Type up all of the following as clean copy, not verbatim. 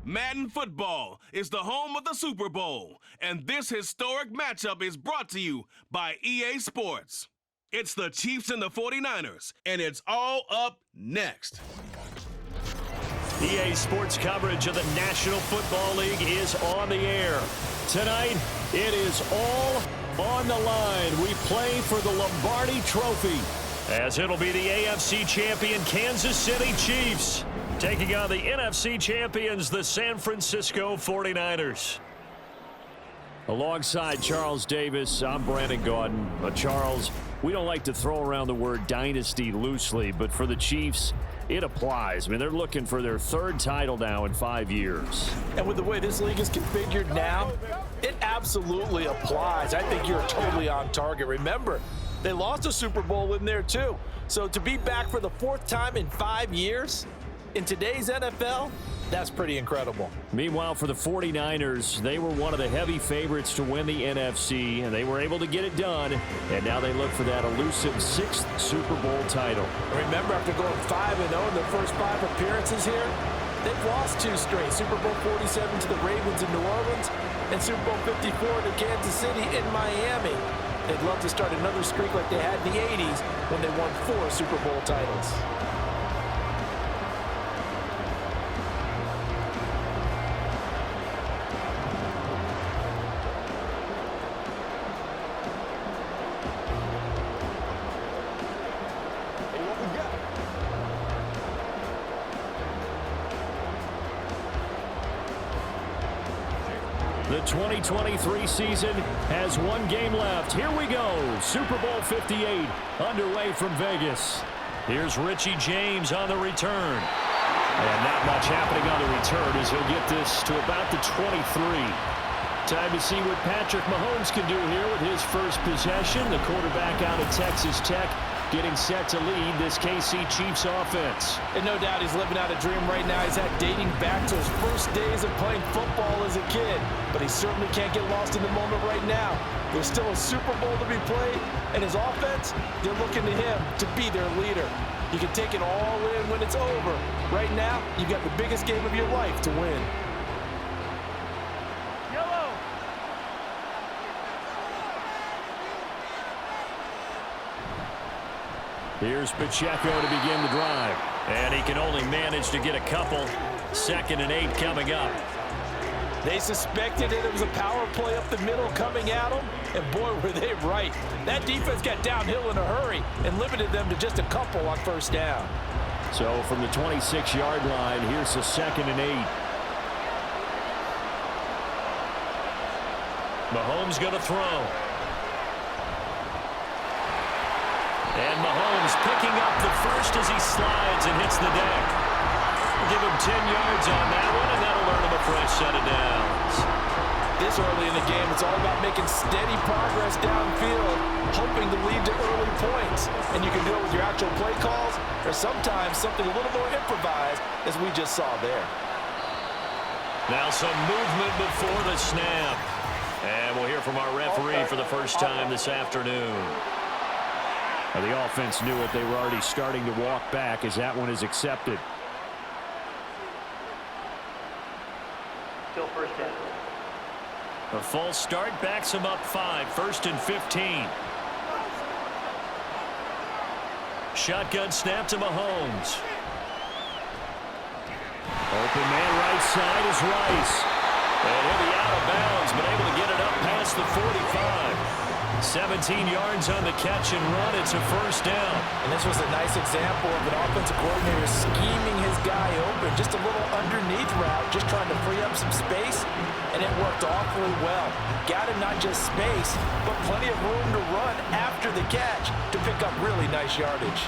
Madden Football is the home of the Super Bowl, and this historic matchup is brought to you by EA Sports. It's the Chiefs and the 49ers, and it's all up next. EA Sports coverage of the National Football League is on the air. Tonight, it is all on the line. We play for the Lombardi Trophy, as it'll be the AFC champion Kansas City Chiefs taking on the NFC champions, the San Francisco 49ers. Alongside Charles Davis, I'm Brandon Gaudin. Charles, we don't like to throw around the word dynasty loosely, but for the Chiefs, it applies. I mean, they're looking for their third title now in 5 years. And with the way this league is configured now, it absolutely applies. I think you're totally on target. Remember, they lost a Super Bowl in there too. So to be back for the fourth time in 5 years in today's NFL, that's pretty incredible. Meanwhile, for the 49ers, they were one of the heavy favorites to win the NFC, and they were able to get it done, and now they look for that elusive 6th Super Bowl title. Remember, after going 5-0 in their first 5 appearances here, they've lost 2 straight. Super Bowl 47 to the Ravens in New Orleans, and Super Bowl 54 to Kansas City in Miami. They'd love to start another streak like they had in the 80s when they won 4 Super Bowl titles. The 2023 season has 1 game left. Here we go. Super Bowl 58 underway from Vegas. Here's Richie James on the return. And not much happening on the return as he'll get this to about the 23. Time to see what Patrick Mahomes can do here with his first possession. The quarterback out of Texas Tech getting set to lead this KC Chiefs offense. And no doubt he's living out a dream right now. He's had dating back to his first days of playing football as a kid. But he certainly can't get lost in the moment right now. There's still a Super Bowl to be played, and his offense, they're looking to him to be their leader. You can take it all in when it's over. Right now, you've got the biggest game of your life to win. Here's Pacheco to begin the drive. And he can only manage to get a couple. 2nd and 8 coming up. They suspected it was a power play up the middle coming at them, and boy, were they right. That defense got downhill in a hurry and limited them to just a couple on first down. So from the 26-yard line, here's the 2nd and 8. Mahomes going to throw. And Mahomes picking up the first as he slides and hits the deck. Give him 10 yards on that one, and that'll earn him a fresh set of downs. This early in the game, it's all about making steady progress downfield, hoping to lead to early points. And you can do it with your actual play calls, or sometimes something a little more improvised, as we just saw there. Now some movement before the snap. And we'll hear from our referee for the first time this afternoon. Well, the offense knew it. They were already starting to walk back as that one is accepted. Still first down. A false start backs him up 5. 1st and 15. Shotgun snap to Mahomes. Open man right side is Rice. And he'll be out of bounds, but able to get it up past the 45. 17 yards on the catch and run. It's a first down. And this was a nice example of an offensive coordinator scheming his guy open. Just a little underneath route, just trying to free up some space. And it worked awfully well. Got him not just space, but plenty of room to run after the catch to pick up really nice yardage.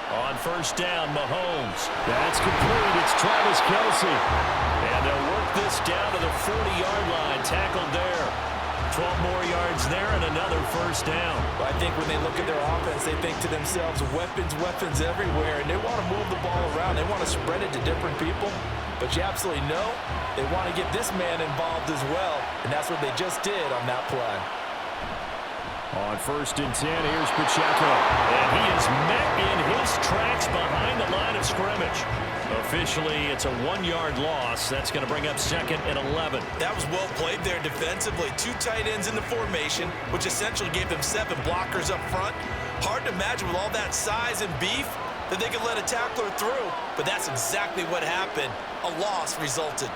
On first down, Mahomes. That's complete. It's Travis Kelce. And they'll work this down to the 40-yard line. Tackled there. 12 more yards there and another first down. Well, I think when they look at their offense, they think to themselves, weapons everywhere. And they want to move the ball around. They want to spread it to different people. But you absolutely know they want to get this man involved as well. And that's what they just did on that play. On 1st and 10, here's Pacheco. And he is met in his tracks behind the line of scrimmage. Officially, it's a 1-yard loss. That's going to bring up 2nd and 11. That was well played there defensively. 2 tight ends in the formation, which essentially gave them 7 blockers up front. Hard to imagine with all that size and beef that they could let a tackler through, but that's exactly what happened. A loss resulted.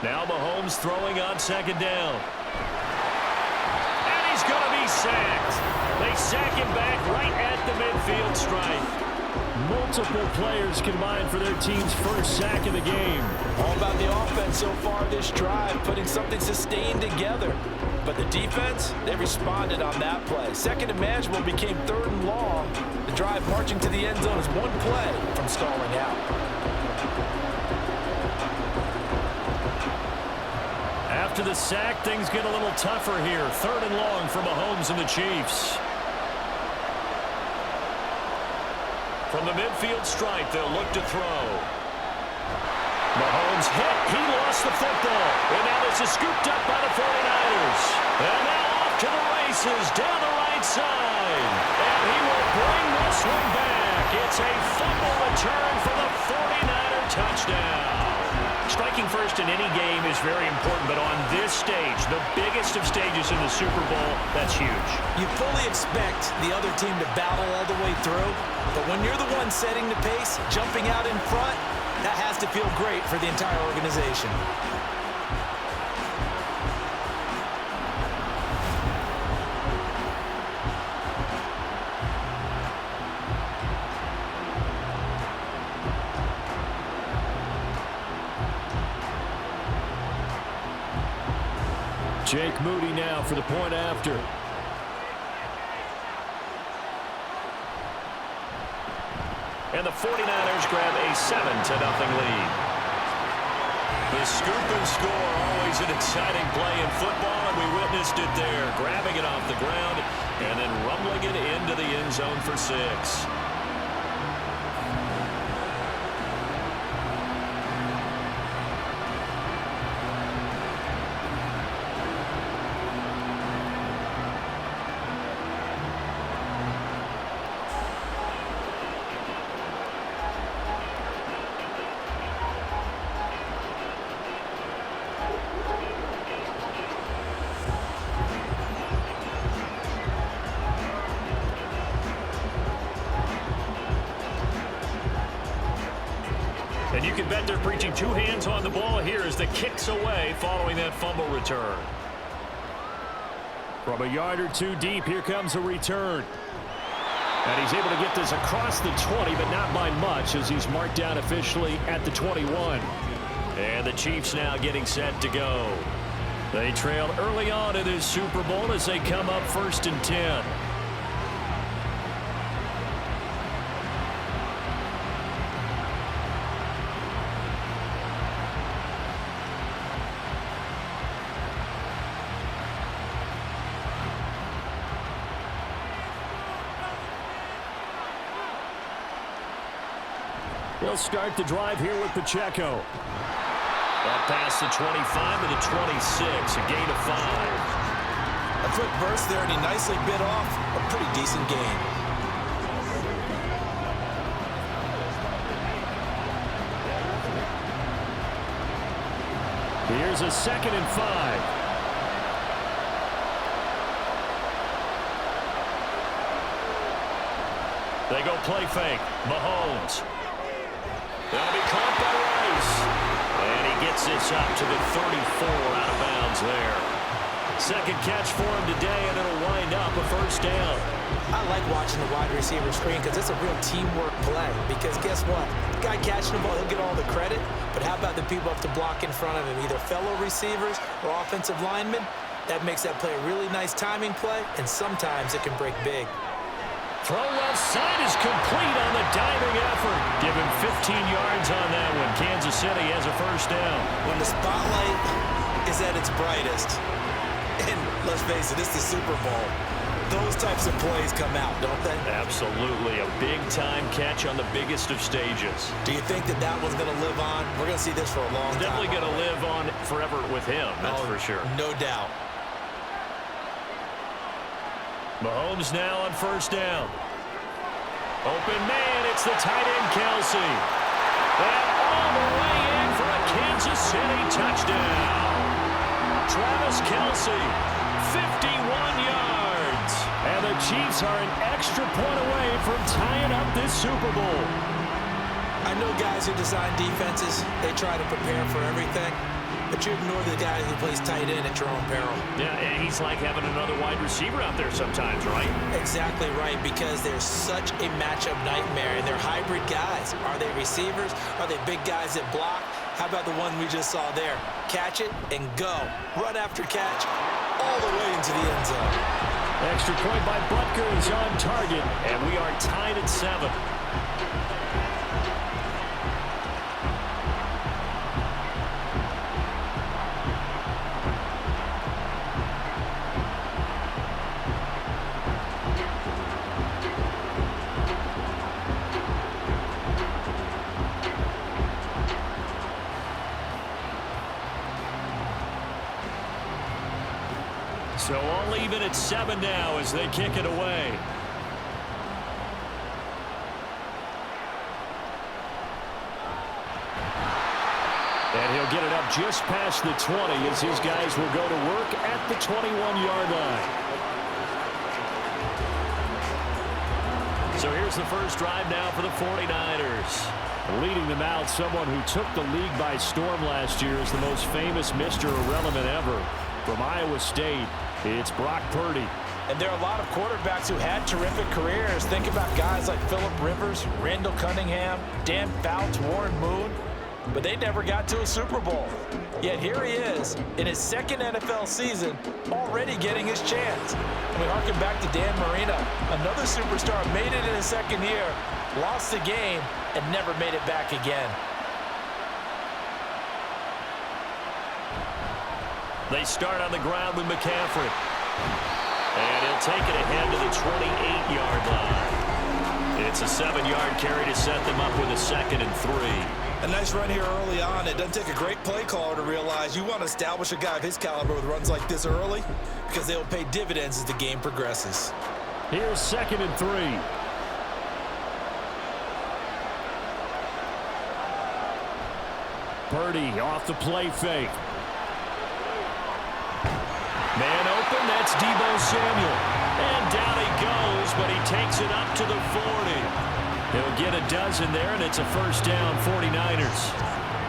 Now Mahomes throwing on 2nd down. And he's going to be sacked. They sack him back right at the midfield stripe. Multiple players combined for their team's first sack of the game. All about the offense so far this drive, putting something sustained together. But the defense, they responded on that play. 2nd and manageable became 3rd and long. The drive marching to the end zone is 1 play from stalling out. After the sack, things get a little tougher here. 3rd and long for Mahomes and the Chiefs. From the midfield stripe, they'll look to throw. Mahomes hit. He lost the football. And now this is scooped up by the 49ers. And now off to the races down the right side. And he will bring this one back. It's a fumble return for the 49er touchdown. Striking first in any game is very important, but on this stage, the biggest of stages in the Super Bowl, that's huge. You fully expect the other team to battle all the way through, but when you're the one setting the pace, jumping out in front, that has to feel great for the entire organization. Jake Moody now for the point after. And the 49ers grab a 7-0 lead. The scoop and score, always an exciting play in football, and we witnessed it there. Grabbing it off the ground and then rumbling it into the end zone for 6. And you can bet they're preaching 2 hands on the ball here as the kick's away following that fumble return. From a yard or 2 deep, here comes a return. And he's able to get this across the 20, but not by much as he's marked down officially at the 21. And the Chiefs now getting set to go. They trailed early on in this Super Bowl as they come up 1st and 10. They'll start the drive here with Pacheco. Up past the 25 to the 26, a gain of 5. A quick burst there, and he nicely bit off a pretty decent gain. Here's a 2nd and 5. They go play fake. Mahomes. That'll be caught by Rice. And he gets this up to the 34 out of bounds there. 2nd catch for him today, and it'll wind up a 1st down. I like watching the wide receiver screen because it's a real teamwork play. Because guess what? The guy catching the ball, he'll get all the credit. But how about the people up to block in front of him, either fellow receivers or offensive linemen? That makes that play a really nice timing play, and sometimes it can break big. Throw left side is complete on the diving effort. Give him 15 yards on that one. Kansas City has a 1st down. When the spotlight is at its brightest, and let's face it, it's the Super Bowl, those types of plays come out, don't they? Absolutely. A big-time catch on the biggest of stages. Do you think that that one's going to live on? We're going to see this for a long time. Definitely going to live on forever with him, that's for sure. No doubt. Mahomes now on first down. Open man, it's the tight end Kelsey. And all the way in for a Kansas City touchdown. Travis Kelsey, 51 yards. And the Chiefs are an extra point away from tying up this Super Bowl. I know guys who design defenses, they try to prepare for everything, but you ignore the guy who plays tight end at your own peril. Yeah, and he's like having another wide receiver out there sometimes, right? Exactly right, because they're such a matchup nightmare, and they're hybrid guys. Are they receivers? Are they big guys that block? How about the one we just saw there? Catch it and go. Run after catch all the way into the end zone. Extra point by Butker is on target, and we are tied at 7. So all even at 7 now as they kick it away. And he'll get it up just past the 20 as his guys will go to work at the 21-yard line. So here's the first drive now for the 49ers. Leading them out, someone who took the league by storm last year is the most famous Mr. Irrelevant ever. From Iowa State, it's Brock Purdy. And there are a lot of quarterbacks who had terrific careers. Think about guys like Phillip Rivers, Randall Cunningham, Dan Fouts, Warren Moon. But they never got to a Super Bowl. Yet here he is, in his second NFL season, already getting his chance. And we harken back to Dan Marino, another superstar, made it in his second year, lost the game, and never made it back again. They start on the ground with McCaffrey. And he'll take it ahead to the 28-yard line. It's a 7-yard carry to set them up with a 2nd and 3. A nice run here early on. It doesn't take a great play caller to realize you want to establish a guy of his caliber with runs like this early because they will pay dividends as the game progresses. Here's 2nd and 3. Purdy off the play fake. Man open, that's Deebo Samuel. And down he goes, but he takes it up to the 40. He'll get a dozen there, and it's a first down, 49ers.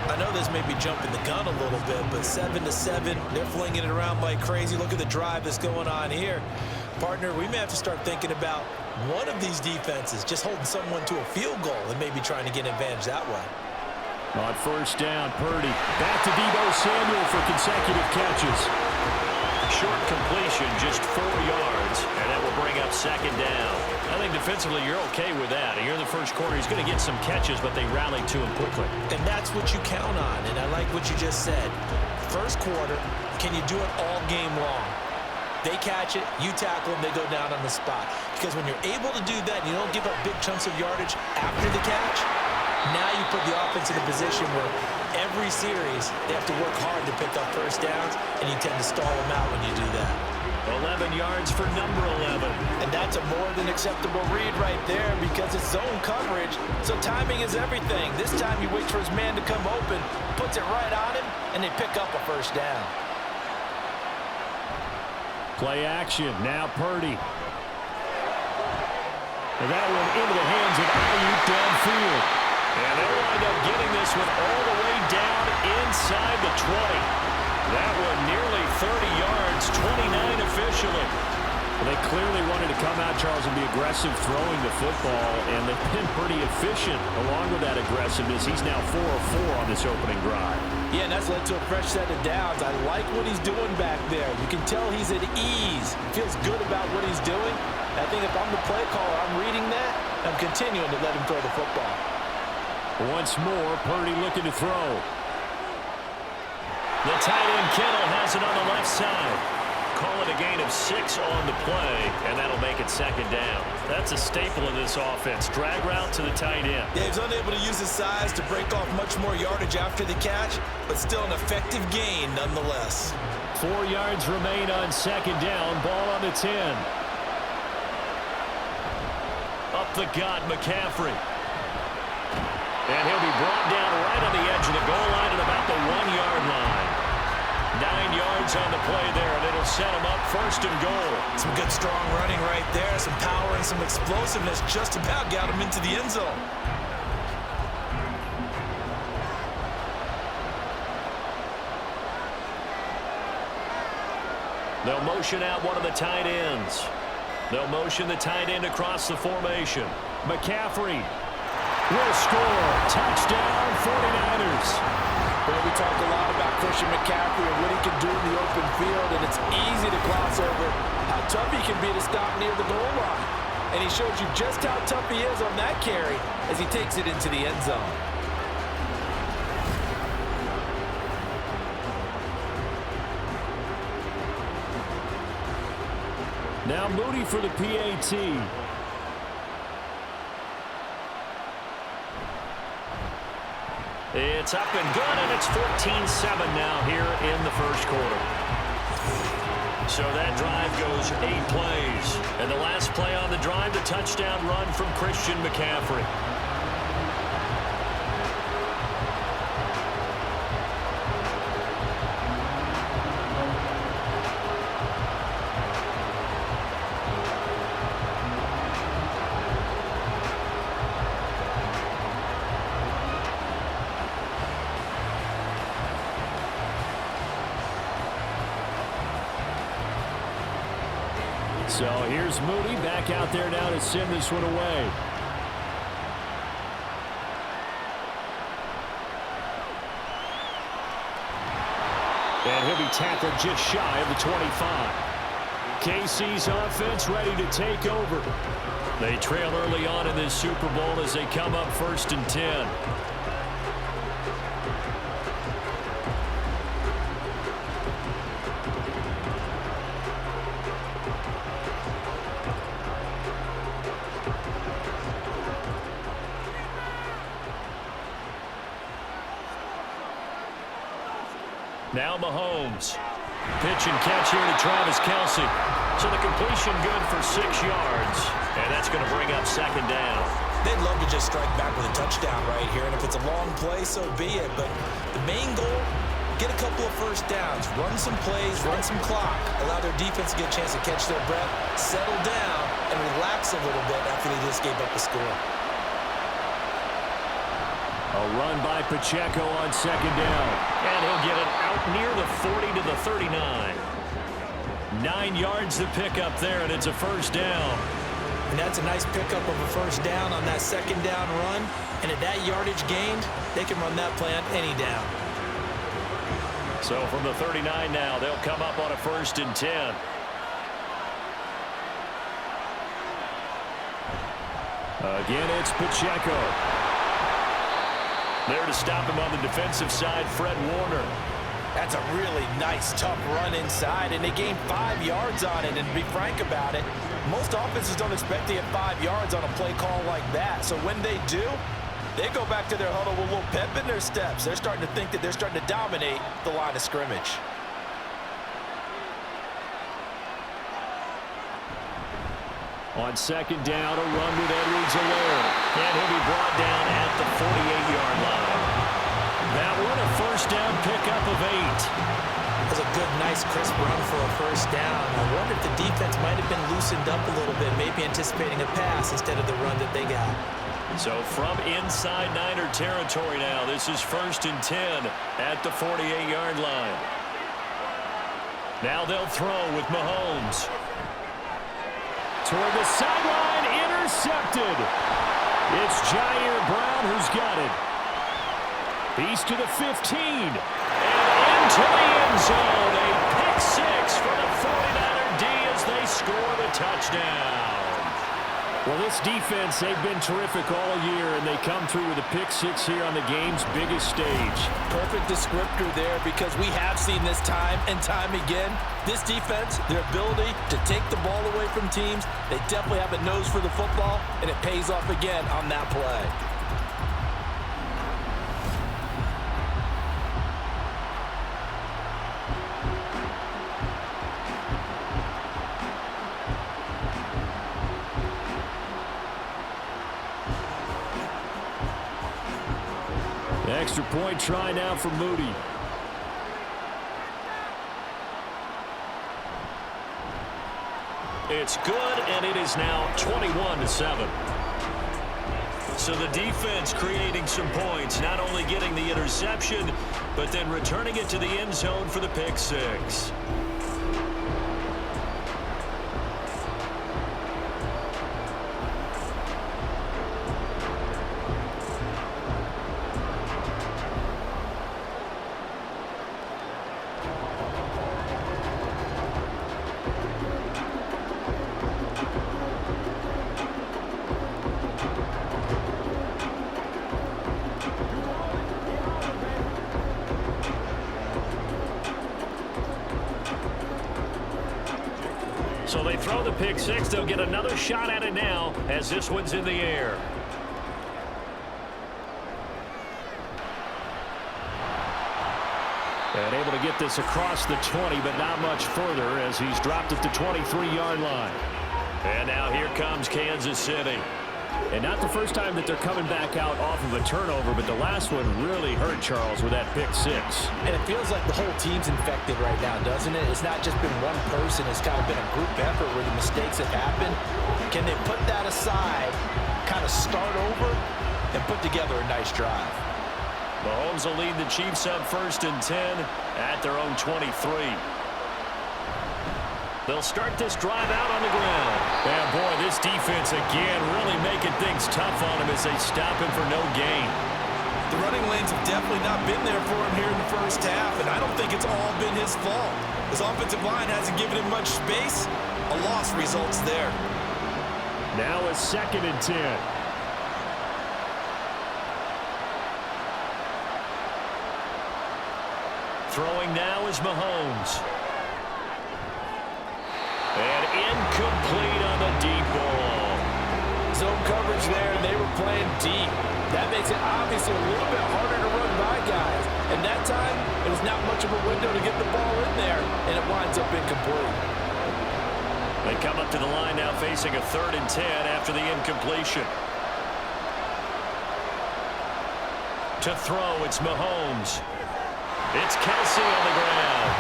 I know this may be jumping the gun a little bit, but 7-7, they're flinging it around like crazy. Look at the drive that's going on here. Partner, we may have to start thinking about one of these defenses just holding someone to a field goal and maybe trying to get an advantage that way. On first down, Purdy. Back to Deebo Samuel for consecutive catches. Short completion, just 4 yards, and that will bring up 2nd down. I think defensively you're okay with that. Here in the first quarter, he's going to get some catches, but they rallied to him quickly. And that's what you count on, and I like what you just said. First quarter, can you do it all game long? They catch it, you tackle them, they go down on the spot. Because when you're able to do that and you don't give up big chunks of yardage after the catch, now you put the offense in a position where every series they have to work hard to pick up first downs, and you tend to stall them out when you do that. 11 yards for number 11. And that's a more than acceptable read right there because it's zone coverage, so timing is everything. This time he waits for his man to come open, puts it right on him, and they pick up a first down. Play action, now Purdy. And that one into the hands of Ayuk downfield. And they'll wind up getting this one all the way down inside the 20. That one nearly 30 yards, 29 officially. Well, they clearly wanted to come out, Charles, and be aggressive throwing the football, and they've been pretty efficient along with that aggressiveness. He's now 4 of 4 on this opening drive. Yeah, and that's led to a fresh set of downs. I like what he's doing back there. You can tell he's at ease. Feels good about what he's doing. I think if I'm the play caller, I'm reading that. I'm continuing to let him throw the football. Once more, Purdy looking to throw. The tight end Kittle has it on the left side. Call it a gain of 6 on the play, and that'll make it 2nd down. That's a staple of this offense. Drag route to the tight end. Yeah, he's unable to use his size to break off much more yardage after the catch, but still an effective gain nonetheless. 4 yards remain on 2nd down. Ball on the 10. Up the gut, McCaffrey. And he'll be brought down right on the edge of the goal line at about the 1-yard line. 9 yards on the play there, and it'll set him up first and goal. Some good, strong running right there. Some power and some explosiveness just about got him into the end zone. They'll motion out one of the tight ends. They'll motion the tight end across the formation. McCaffrey will score. Touchdown, 49ers. Well, we talk a lot about Christian McCaffrey and what he can do in the open field, and it's easy to gloss over how tough he can be to stop near the goal line. And he shows you just how tough he is on that carry as he takes it into the end zone. Now Moody for the PAT. It's up and good, and it's 14-7 now here in the first quarter. So that drive goes 8 plays. And the last play on the drive, the touchdown run from Christian McCaffrey. So here's Moody back out there now to send this one away. And he'll be tackled just shy of the 25. KC's offense ready to take over. They trail early on in this Super Bowl as they come up 1st and 10. Now Mahomes. Pitch and catch here to Travis Kelce. So the completion good for 6 yards. And that's going to bring up 2nd down. They'd love to just strike back with a touchdown right here. And if it's a long play, so be it. But the main goal, get a couple of first downs. Run some plays, run some clock. Allow their defense to get a chance to catch their breath, settle down, and relax a little bit after they just gave up a score. A run by Pacheco on 2nd down. And he'll get it out near the 40 to the 39. 9 yards to pick up there, and it's a 1st down. And that's a nice pickup of a 1st down on that 2nd down run. And at that yardage gained, they can run that play on any down. So from the 39 now, they'll come up on a 1st and 10. Again, it's Pacheco. There to stop him on the defensive side, Fred Warner. That's a really nice, tough run inside, and they gained 5 yards on it. And to be frank about it, most offenses don't expect to get 5 yards on a play call like that. So when they do, they go back to their huddle with a little pep in their steps. They're starting to think that they're starting to dominate the line of scrimmage. On 2nd down, a run with Edwards-Helaire. And he'll be brought down at the 48-yard line. That one, a 1st down pickup of 8. That was a good, nice, crisp run for a 1st down. I wonder if the defense might have been loosened up a little bit, maybe anticipating a pass instead of the run that they got. So from inside Niner territory now, this is 1st and 10 at the 48-yard line. Now they'll throw with Mahomes. Toward the sideline, intercepted. It's Jair Brown who's got it. He's to the 15. And into the end zone. A pick 6 for the 49er D as they score the touchdown. Well, this defense, they've been terrific all year, and they come through with a pick 6 here on the game's biggest stage. Perfect descriptor there, because we have seen this time and time again. This defense, their ability to take the ball away from teams, they definitely have a nose for the football, and it pays off again on that play. Extra point try now for Moody. It's good, and it is now 21-7. So the defense creating some points, not only getting the interception, but then returning it to the end zone for the pick six. So they throw the pick six. They'll get another shot at it now as this one's in the air. And able to get this across the 20, but not much further as he's dropped it to 23-yard line. And now here comes Kansas City. And not the first time that they're coming back out off of a turnover, but the last one really hurt Charles with that pick six. And it feels like the whole team's infected right now, doesn't it? It's not just been one person. It's kind of been a group effort where the mistakes have happened. Can they put that aside, kind of start over, and put together a nice drive? Mahomes will lead the Chiefs up 1st and 10 at their own 23. They'll start this drive out on the ground. And boy, this defense again really making things tough on him as they stop him for no gain. The running lanes have definitely not been there for him here in the first half, and I don't think it's all been his fault. His offensive line hasn't given him much space. A loss results there. Now a 2nd and 10. Throwing now is Mahomes. And incomplete on the deep ball. Zone coverage there, and they were playing deep. That makes it obviously a little bit harder to run by guys. And that time, it was not much of a window to get the ball in there, and it winds up incomplete. They come up to the line now facing a 3rd and 10 after the incompletion. To throw, it's Mahomes. It's Kelsey on the ground.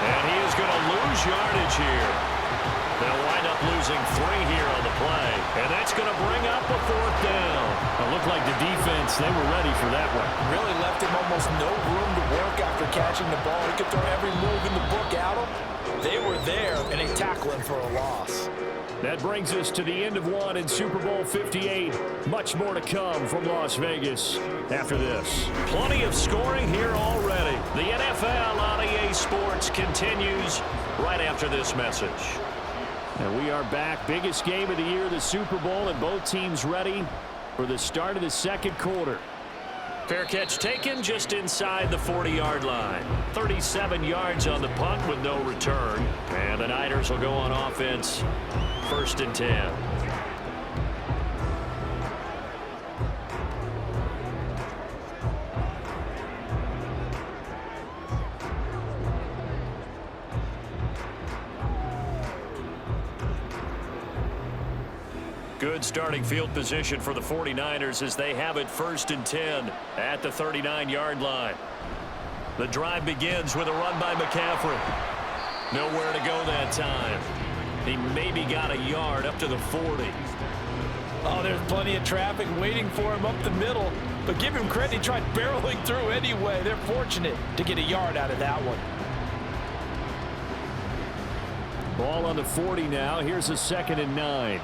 And he is going to lose yardage here. They'll wind up losing 3 here on the play. And that's going to bring up a 4th down. It looked like the defense, they were ready for that one. Really left him almost no room to work after catching the ball. He could throw every move in the book at him. They were there, and they tackle him for a loss. That brings us to the end of one in Super Bowl 58. Much more to come from Las Vegas after this. Plenty of scoring here already. The NFL on EA Sports continues right after this message. And we are back. Biggest game of the year, the Super Bowl, and both teams ready for the start of the 2nd quarter. Fair catch taken just inside the 40-yard line. 37 yards on the punt with no return. And the Niners will go on offense. 1st and 10. Good starting field position for the 49ers as they have it 1st and 10 at the 39-yard line. The drive begins with a run by McCaffrey. Nowhere to go that time. He maybe got a yard up to the 40. Oh, there's plenty of traffic waiting for him up the middle. But give him credit, he tried barreling through anyway. They're fortunate to get a yard out of that one. Ball on the 40 now. Here's a 2nd and 9.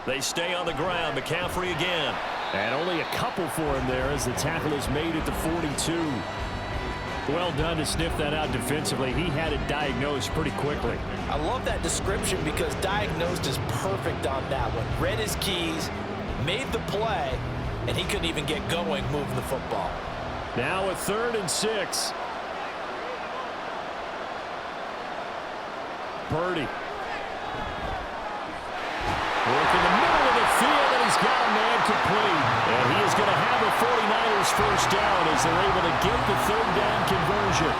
They stay on the ground. McCaffrey again. And only a couple for him there as the tackle is made at the 42. Well done to sniff that out defensively. He had it diagnosed pretty quickly. I love that description because diagnosed is perfect on that one. Read his keys, made the play, and he couldn't even get going moving the football. Now a 3rd and 6. Purdy. Work in the middle of the field, and he's got a man complete. And he is going to have the 49ers 1st down as they're able to get the 3rd down conversion.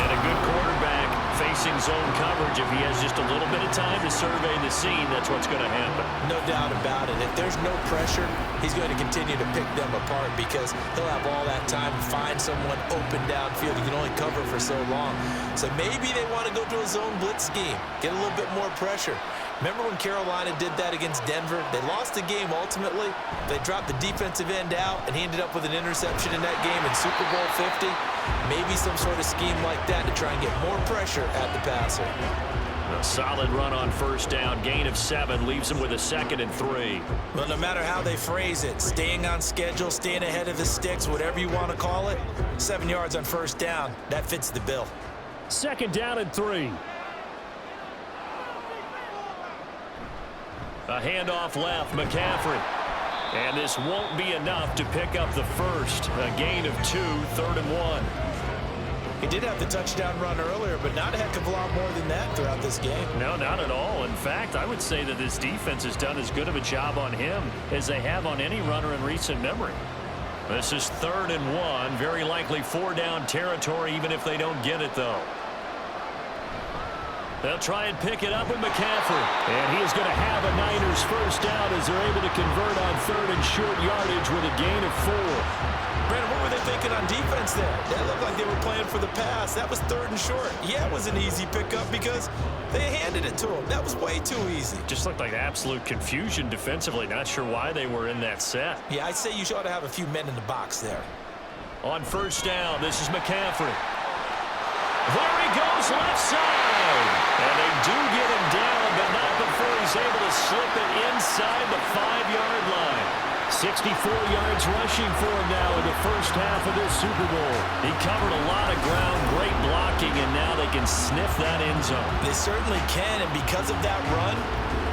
And a good quarterback facing zone coverage, if he has just a little bit of time to survey the scene, that's what's going to happen. No doubt about it. If there's no pressure, he's going to continue to pick them apart because he'll have all that time to find someone open downfield. He can only cover for so long. So maybe they want to go to a zone blitz scheme, get a little bit more pressure. Remember when Carolina did that against Denver? They lost the game ultimately. They dropped the defensive end out, and he ended up with an interception in that game in Super Bowl 50. Maybe some sort of scheme like that to try and get more pressure at the passer. A solid run on first down. Gain of 7 leaves him with a 2nd and 3. Well, no matter how they phrase it, staying on schedule, staying ahead of the sticks, whatever you want to call it, 7 yards on first down, that fits the bill. 2nd down and 3. A handoff left, McCaffrey. And this won't be enough to pick up the first. A gain of 2, 3rd and 1. He did have the touchdown run earlier, but not a heck of a lot more than that throughout this game. No, not at all. In fact, I would say that this defense has done as good of a job on him as they have on any runner in recent memory. This is 3rd and 1. Very likely 4-down territory, even if they don't get it, though. They'll try and pick it up with McCaffrey. And he is going to have a Niners first down as they're able to convert on 3rd and short yardage with a gain of 4. Brandon, what were they thinking on defense there? That looked like they were playing for the pass. That was 3rd and short. Yeah, it was an easy pickup because they handed it to him. That was way too easy. Just looked like absolute confusion defensively. Not sure why they were in that set. Yeah, I'd say you ought to have a few men in the box there. On first down, this is McCaffrey. There he goes, left side. And they do get him down, but not before he's able to slip it inside the 5-yard line. 64 yards rushing for him now in the first half of this Super Bowl. He covered a lot of ground, great blocking, and now they can sniff that end zone. They certainly can, and because of that run,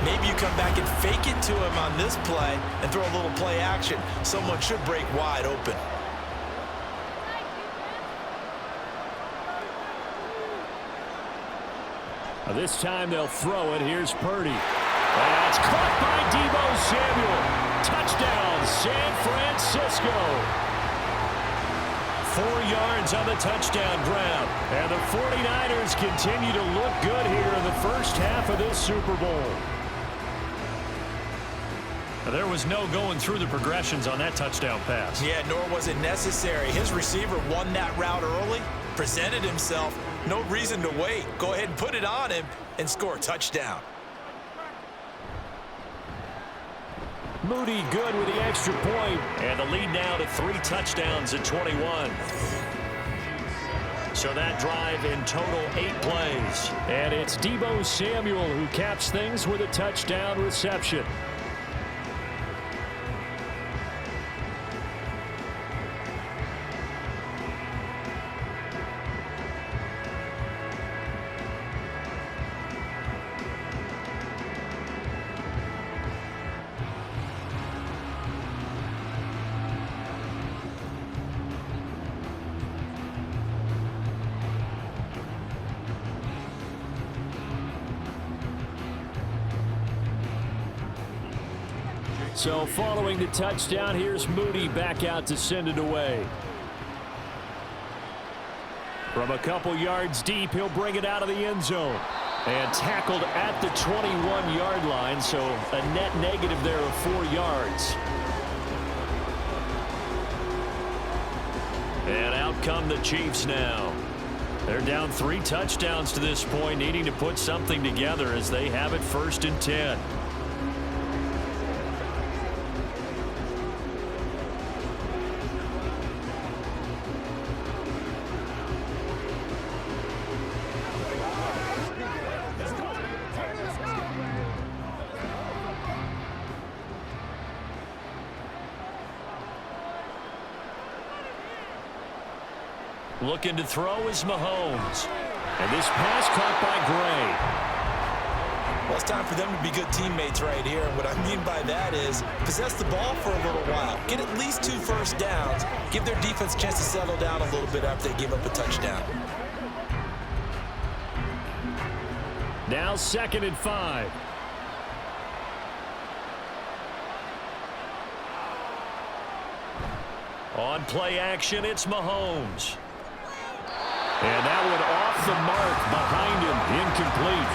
maybe you come back and fake it to him on this play and throw a little play action. Someone should break wide open. This time they'll throw it. Here's Purdy. That's caught by Deebo Samuel. Touchdown, San Francisco. 4 yards on the touchdown grab. And the 49ers continue to look good here in the first half of this Super Bowl. There was no going through the progressions on that touchdown pass. Yeah, nor was it necessary. His receiver won that route early, presented himself. No reason to wait. Go ahead and put it on him and score a touchdown. Moody good with the extra point. And the lead now to 3 touchdowns at 21. So that drive in total 8 plays. And it's Deebo Samuel who caps things with a touchdown reception. So following the touchdown, here's Moody back out to send it away. From a couple yards deep, he'll bring it out of the end zone. And tackled at the 21-yard line, so a net negative there of 4 yards. And out come the Chiefs now. They're down 3 touchdowns to this point, needing to put something together as they have it 1st and 10. Looking to throw is Mahomes. And this pass caught by Gray. Well, it's time for them to be good teammates right here. And what I mean by that is possess the ball for a little while. Get at least 2 first downs. Give their defense a chance to settle down a little bit after they give up a touchdown. Now 2nd and 5. On play action, it's Mahomes. And that one off the mark behind him, incomplete.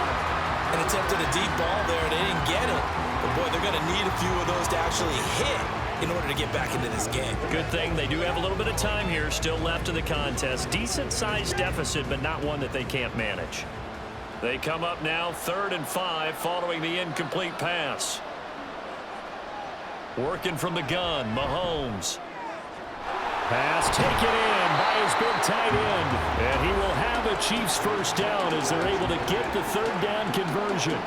And attempted a deep ball there, and they didn't get it. But, boy, they're going to need a few of those to actually hit in order to get back into this game. Good thing they do have a little bit of time here still left in the contest. Decent-sized deficit, but not one that they can't manage. They come up now 3rd and 5 following the incomplete pass. Working from the gun, Mahomes. Pass taken in by his big tight end. And he will have a Chiefs first down as they're able to get the 3rd down conversion.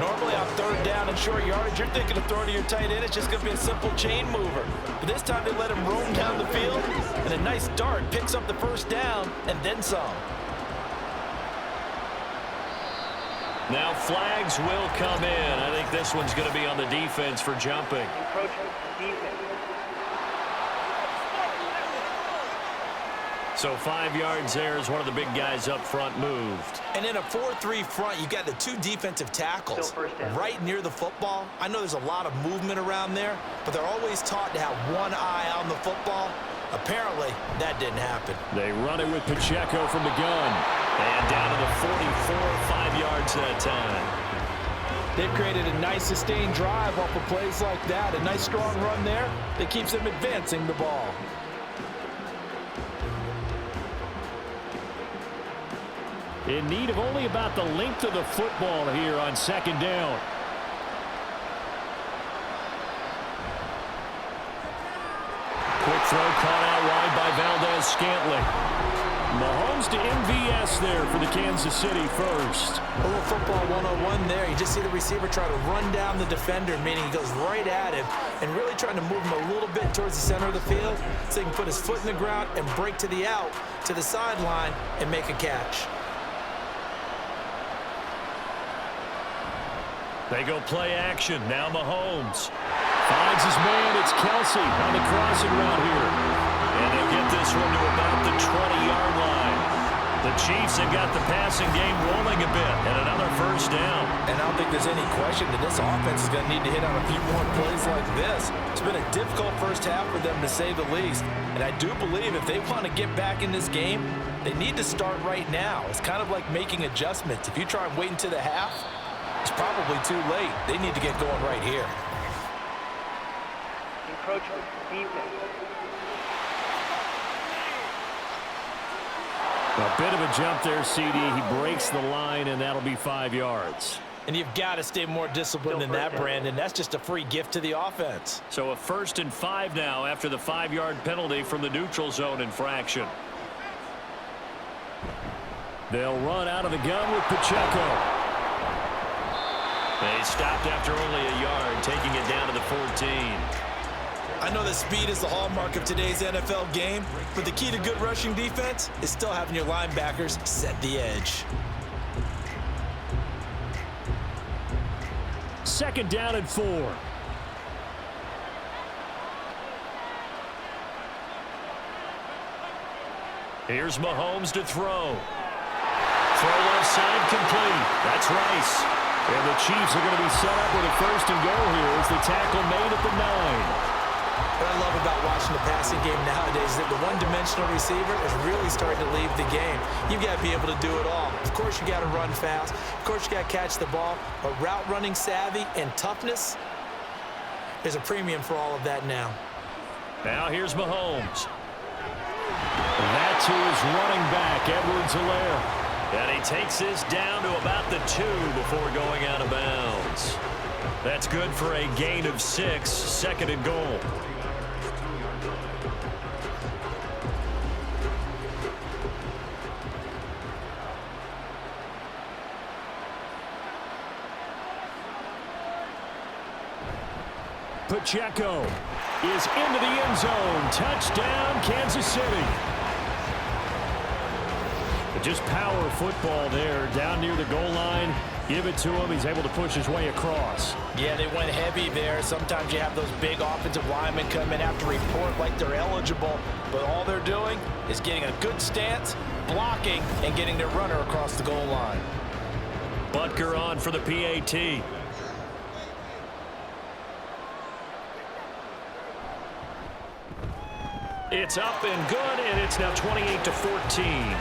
Normally on 3rd down and short yardage, you're thinking of throwing to your tight end. It's just going to be a simple chain mover. But this time they let him roam down the field. And a nice dart picks up the first down and then some. Now flags will come in. I think this one's going to be on the defense for jumping. So 5 yards there as one of the big guys up front moved. And in a 4-3 front, you got the 2 defensive tackles right near the football. I know there's a lot of movement around there, but they're always taught to have one eye on the football. Apparently, that didn't happen. They run it with Pacheco from the gun. And down to the 44, 5 yards that time. They've created a nice sustained drive off of plays like that. A nice strong run there that keeps them advancing the ball. In need of only about the length of the football here on 2nd down. Quick throw caught out wide by Valdez-Scantling. Mahomes to MVS there for the Kansas City first. A little football 101 there. You just see the receiver try to run down the defender, meaning he goes right at him and really trying to move him a little bit towards the center of the field so he can put his foot in the ground and break to the out, to the sideline, and make a catch. They go play action. Now Mahomes finds his man. It's Kelsey on the crossing route here. And they'll get this one to about the 20-yard line. The Chiefs have got the passing game rolling a bit. And another first down. And I don't think there's any question that this offense is going to need to hit on a few more plays like this. It's been a difficult first half for them, to say the least. And I do believe if they want to get back in this game, they need to start right now. It's kind of like making adjustments. If you try and wait until the half, it's probably too late. They need to get going right here. Encroachment defense. A bit of a jump there, CD. He breaks the line, and that'll be 5 yards. And you've got to stay more disciplined than that, Brandon. That's just a free gift to the offense. So a 1st and 5 now after the 5-yard penalty from the neutral zone infraction. They'll run out of the gun with Pacheco. They stopped after only a yard, taking it down to the 14. I know that speed is the hallmark of today's NFL game, but the key to good rushing defense is still having your linebackers set the edge. 2nd down and 4. Here's Mahomes to throw. Throw left side complete. That's Rice. And the Chiefs are going to be set up with a 1st and goal here as the tackle made at the 9. What I love about watching the passing game nowadays is that the one-dimensional receiver is really starting to leave the game. You've got to be able to do it all. Of course, you got to run fast. Of course, you got to catch the ball. But route running savvy and toughness, there's a premium for all of that now. Now here's Mahomes. That to his running back, Edwards-Helaire. And he takes this down to about the 2 before going out of bounds. That's good for a gain of 6, 2nd and goal. Pacheco is into the end zone. Touchdown, Kansas City. Just power football there down near the goal line. Give it to him. He's able to push his way across. Yeah, they went heavy there. Sometimes you have those big offensive linemen come in, have to report like they're eligible, but all they're doing is getting a good stance, blocking, and getting their runner across the goal line. Butker on for the PAT. It's up and good, and it's now 28-14.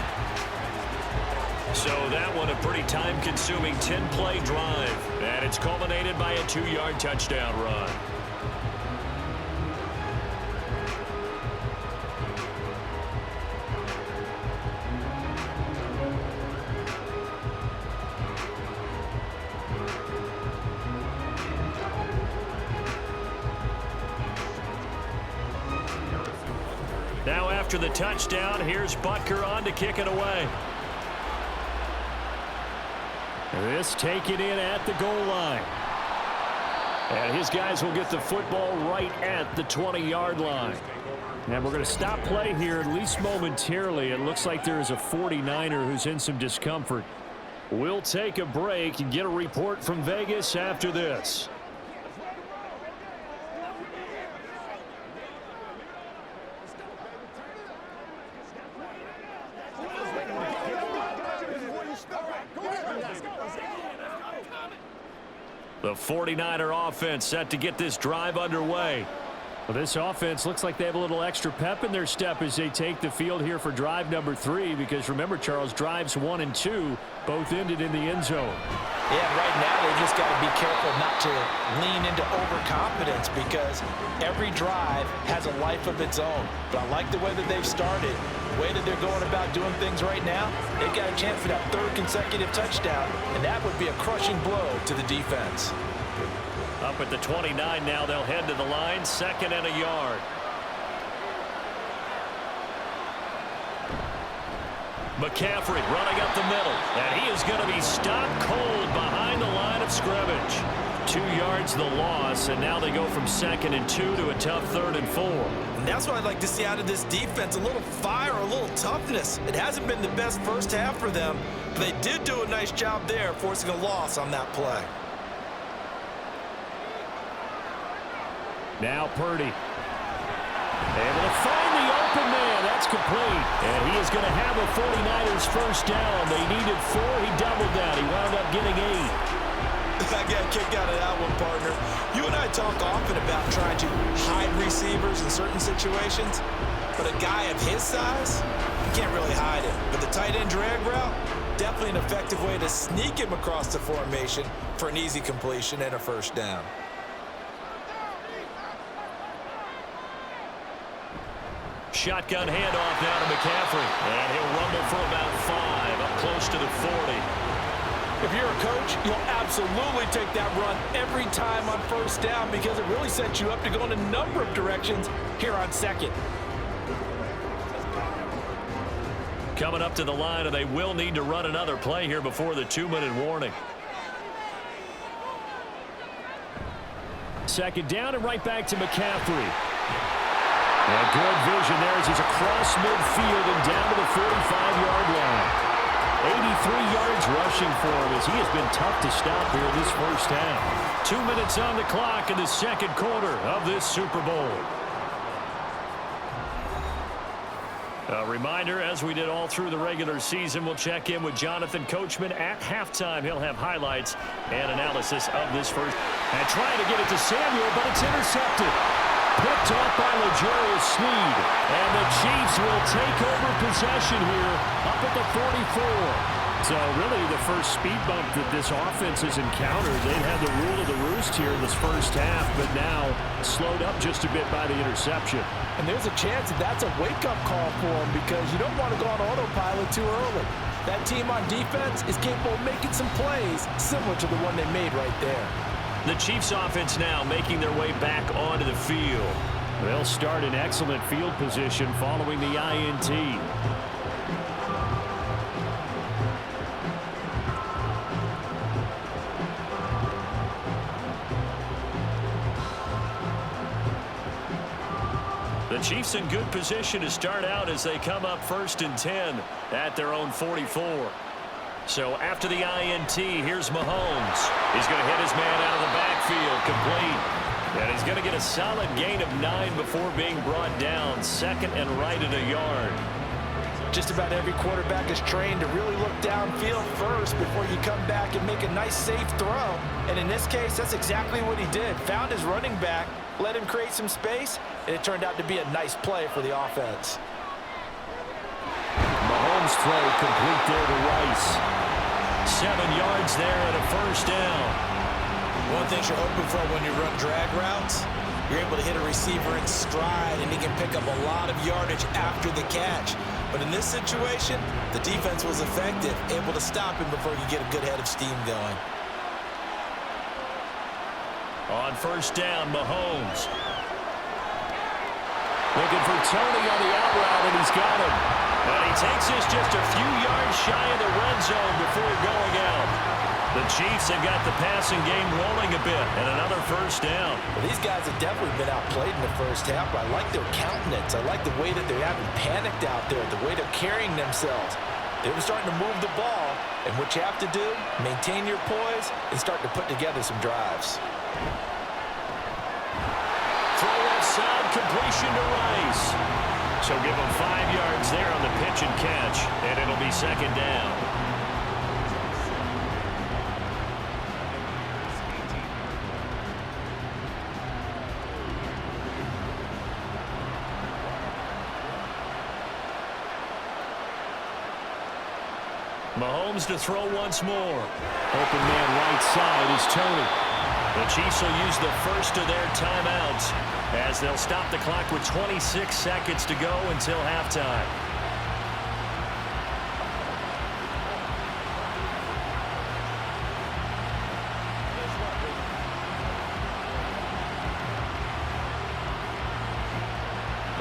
So that one a pretty time-consuming 10-play drive. And it's culminated by a 2-yard touchdown run. Now after the touchdown, here's Butker on to kick it away. This taken in at the goal line. And his guys will get the football right at the 20-yard line. And we're going to stop play here, at least momentarily. It looks like there is a 49er who's in some discomfort. We'll take a break and get a report from Vegas after this. The 49er offense set to get this drive underway. Well, this offense looks like they have a little extra pep in their step as they take the field here for drive number 3, because remember, Charles, drives 1 and 2 both ended in the end zone. Yeah, right now they just got to be careful not to lean into overconfidence, because every drive has a life of its own. But I like the way that they've started, the way that they're going about doing things right now. They've got a chance for that 3rd consecutive touchdown, and that would be a crushing blow to the defense. Up at the 29 now, they'll head to the line, 2nd and a yard. McCaffrey running up the middle, and he is going to be stopped cold behind the line of scrimmage. 2 yards the loss, and now they go from 2nd and 2 to a tough 3rd and 4. And that's what I'd like to see out of this defense, a little fire, a little toughness. It hasn't been the best first half for them, but they did do a nice job there, forcing a loss on that play. Now Purdy. Able to find the open man. That's complete. And he is going to have a 49ers first down. They needed 4. He doubled that. He wound up getting 8. I got a kick out of that one, partner. You and I talk often about trying to hide receivers in certain situations, but a guy of his size, you can't really hide him. But the tight end drag route, definitely an effective way to sneak him across the formation for an easy completion and a first down. Shotgun handoff now to McCaffrey. And he'll rumble for about 5, up close to the 40. If you're a coach, you'll absolutely take that run every time on first down, because it really sets you up to go in a number of directions here on 2nd. Coming up to the line, and they will need to run another play here before the 2-minute warning. 2nd down and right back to McCaffrey. And good vision there as he's across midfield and down to the 45-yard line. 83 yards rushing for him, as he has been tough to stop here in this first half. 2 minutes on the clock in the 2nd quarter of this Super Bowl. A reminder, as we did all through the regular season, we'll check in with Jonathan Coachman at halftime. He'll have highlights and analysis of this first. And trying to get it to Samuel, but it's intercepted. Picked off by L'Jarius Sneed. And the Chiefs will take over possession here up at the 44. So really the first speed bump that this offense has encountered. They've had the rule of the roost here in this first half, but now slowed up just a bit by the interception. And there's a chance that that's a wake-up call for them, because you don't want to go on autopilot too early. That team on defense is capable of making some plays similar to the one they made right there. The Chiefs offense now making their way back onto the field. They'll start in excellent field position following the INT. The Chiefs in good position to start out as they come up 1st and 10 at their own 44. So after the INT, here's Mahomes. He's going to hit his man out of the backfield, complete. And he's going to get a solid gain of 9 before being brought down. 2nd and right at a yard. Just about every quarterback is trained to really look downfield first before you come back and make a nice, safe throw. And in this case, that's exactly what he did. Found his running back, let him create some space, and it turned out to be a nice play for the offense. Mahomes Mahomes' throw complete there to Rice. 7 yards there and a first down. One thing you're hoping for when you run drag routes, you're able to hit a receiver in stride, and he can pick up a lot of yardage after the catch. But in this situation, the defense was effective, able to stop him before he could get a good head of steam going. On first down, Mahomes. Looking for Tony on the out route, and he's got him. And he takes this just a few yards shy of the red zone before going out. The Chiefs have got the passing game rolling a bit, and another first down. Well, these guys have definitely been outplayed in the first half, but I like their countenance. I like the way that they haven't panicked out there, the way they're carrying themselves. They were starting to move the ball, and what you have to do, maintain your poise and start to put together some drives. Throw outside, completion to Rice. So give him 5 yards there on the pitch and catch, and it'll be second down. Mahomes to throw once more. Open man right side is Tony. The Chiefs will use the first of their timeouts as they'll stop the clock with 26 seconds to go until halftime.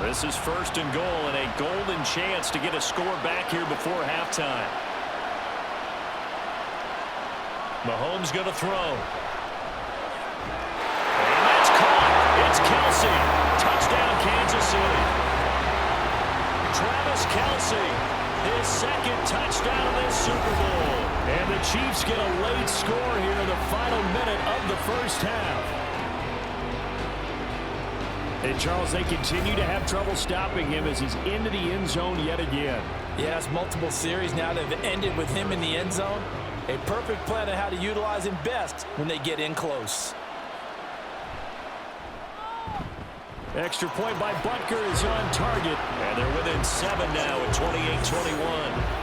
This is first and goal and a golden chance to get a score back here before halftime. Mahomes going to throw. And that's caught. It's Kelsey. Touchdown, Kansas City. Travis Kelsey, his second touchdown in this Super Bowl. And the Chiefs get a late score here in the final minute of the first half. And, Charles, they continue to have trouble stopping him as he's into the end zone yet again. Yes, multiple series now that have ended with him in the end zone. A perfect plan on how to utilize him best when they get in close. Extra point by Butker is on target. And they're within 7 now at 28-21.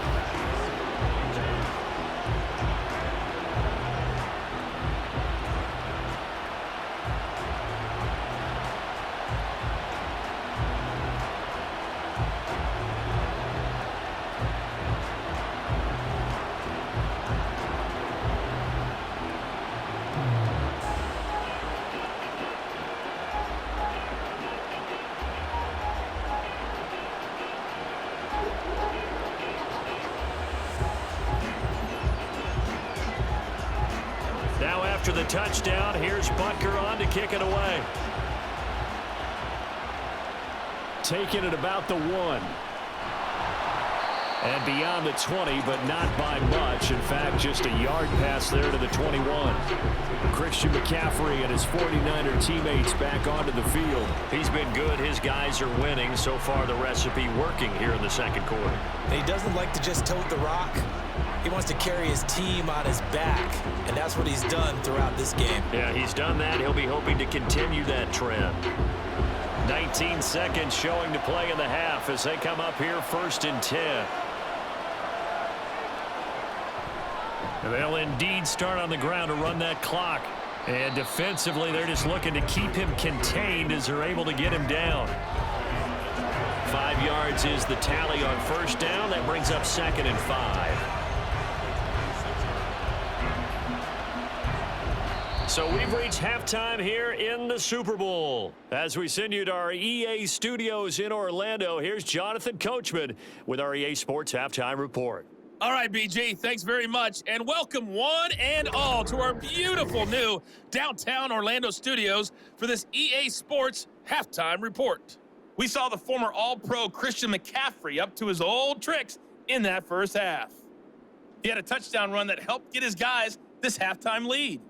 Now after the touchdown, here's Butker on to kick it away. Taking it about the 1. And beyond the 20, but not by much. In fact, just a yard pass there to the 21. Christian McCaffrey and his 49er teammates back onto the field. He's been good. His guys are winning. So far, the recipe working here in the second quarter. And he doesn't like to just tote the rock. He wants to carry his team on his back, and that's what he's done throughout this game. Yeah, he's done that. He'll be hoping to continue that trend. 19 seconds showing to play in the half as they come up here first and 10. And they'll indeed start on the ground to run that clock. And defensively, they're just looking to keep him contained as they're able to get him down. 5 yards is the tally on first down. That brings up second and 5. So we've reached halftime here in the Super Bowl. As we send you to our EA studios in Orlando, here's Jonathan Coachman with our EA Sports Halftime Report. All right, BG, thanks very much, and welcome one and all to our beautiful new downtown Orlando studios for this EA Sports Halftime Report. We saw the former All-Pro Christian McCaffrey up to his old tricks in that first half. He had a touchdown run that helped get his guys this halftime lead.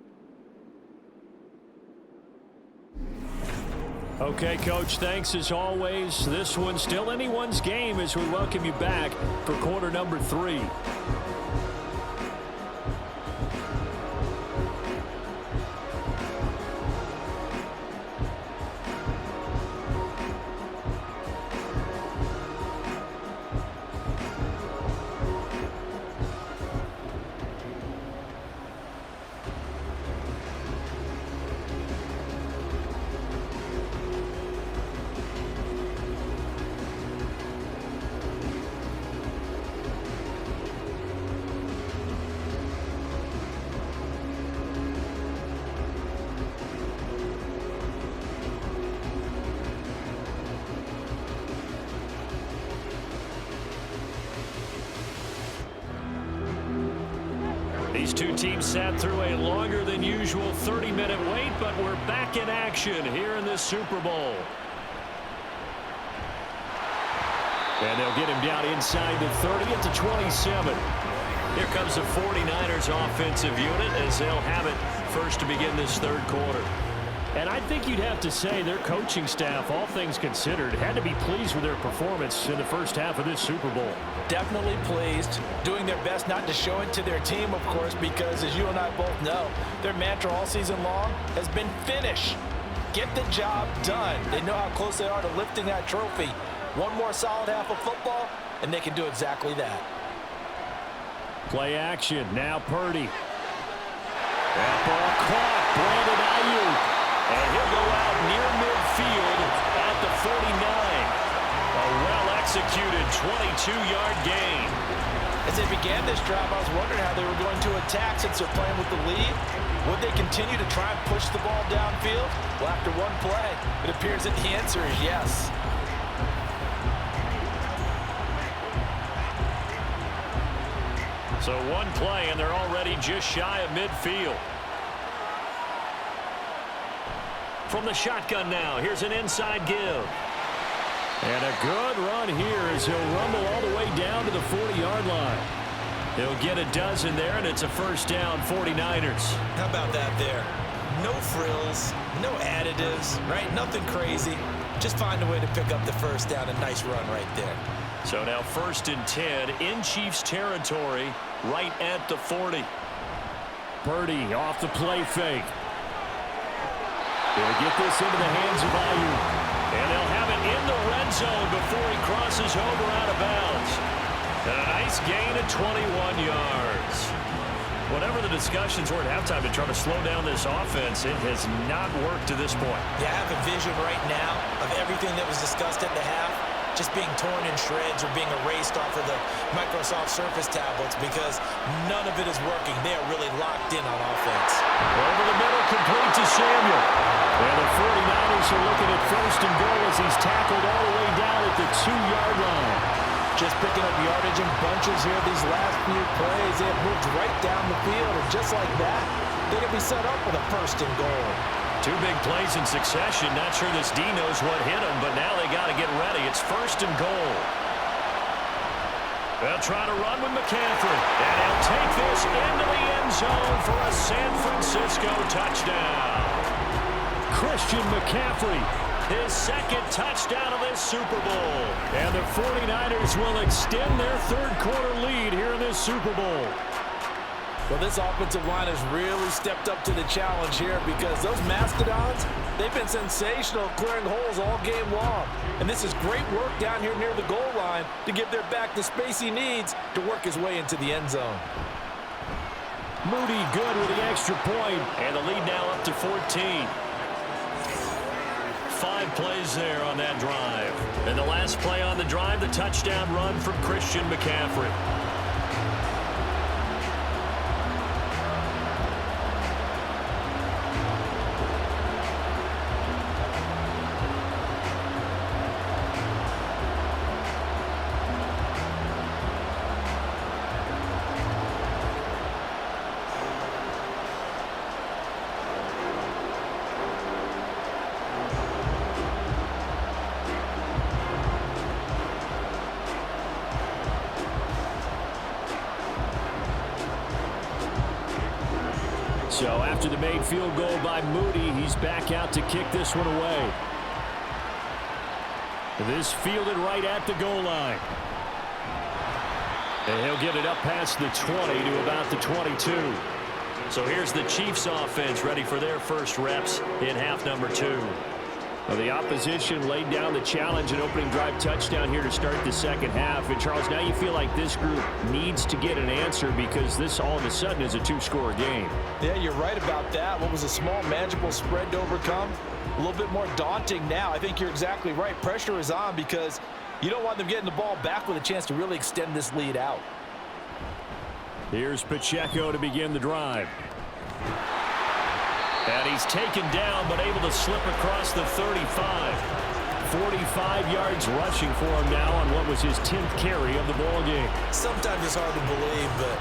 Okay, Coach, thanks as always. This one's still anyone's game as we welcome you back for quarter number 3. These two teams sat through a longer than usual 30-minute wait, but we're back in action here in this Super Bowl. And they'll get him down inside the 30 at the 27. Here comes the 49ers offensive unit as they'll have it first to begin this third quarter. And I think you'd have to say their coaching staff, all things considered, had to be pleased with their performance in the first half of this Super Bowl. Definitely pleased, doing their best not to show it to their team, of course, because as you and I both know, their mantra all season long has been finish. Get the job done. They know how close they are to lifting that trophy. One more solid half of football, and they can do exactly that. Play action. Now Purdy. That ball caught. Brandon Ayuk. And he'll go out near midfield at the 49. A well-executed 22-yard gain. As they began this drive, I was wondering how they were going to attack since they're playing with the lead. Would they continue to try and push the ball downfield? Well, after one play, it appears that the answer is yes. So one play, and they're already just shy of midfield. From the shotgun now, here's an inside give. And a good run here as he'll rumble all the way down to the 40-yard line. He'll get a dozen there, and it's a first down, 49ers. How about that there? No frills, no additives, right? Nothing crazy. Just find a way to pick up the first down. A nice run right there. So now 1st and 10 in Chiefs territory, right at the 40. Purdy off the play fake. They'll get this into the hands of Ayuk. And they'll have it in the red zone before he crosses over out of bounds. And a nice gain of 21 yards. Whatever the discussions were at halftime to try to slow down this offense, it has not worked to this point. Yeah, I have a vision right now of everything that was discussed at the half just being torn in shreds or being erased off of the Microsoft Surface tablets because none of it is working. They are really locked in on offense. Over the middle, complete to Samuel. And the 49ers are looking at 1st and goal as he's tackled all the way down at the 2-yard line. Just picking up yardage in bunches here these last few plays. They have moved right down the field, and just like that, they can be set up with a 1st and goal. Two big plays in succession. Not sure this D knows what hit him, but now they got to get ready. It's 1st and goal. They'll try to run with McCaffrey. And he'll take this into the end zone for a San Francisco touchdown. Christian McCaffrey. His 2nd touchdown of this Super Bowl. And the 49ers will extend their third quarter lead here in this Super Bowl. Well, this offensive line has really stepped up to the challenge here because those Mastodons, they've been sensational clearing holes all game long. And this is great work down here near the goal line to give their back the space he needs to work his way into the end zone. Moody good with the extra point. And the lead now up to 14. 5 plays there on that drive. And the last play on the drive, the touchdown run from Christian McCaffrey. So after the made field goal by Moody, he's back out to kick this one away. This fielded right at the goal line. And he'll get it up past the 20 to about the 22. So here's the Chiefs offense ready for their first reps in half number 2. Well, the opposition laid down the challenge and opening drive touchdown here to start the second half. And, Charles, now you feel like this group needs to get an answer because this all of a sudden is a 2-score game. Yeah, you're right about that. What was a small, manageable spread to overcome? A little bit more daunting now. I think you're exactly right. Pressure is on because you don't want them getting the ball back with a chance to really extend this lead out. Here's Pacheco to begin the drive. And he's taken down, but able to slip across the 35. 45 yards rushing for him now on what was his 10th carry of the ball game. Sometimes it's hard to believe, but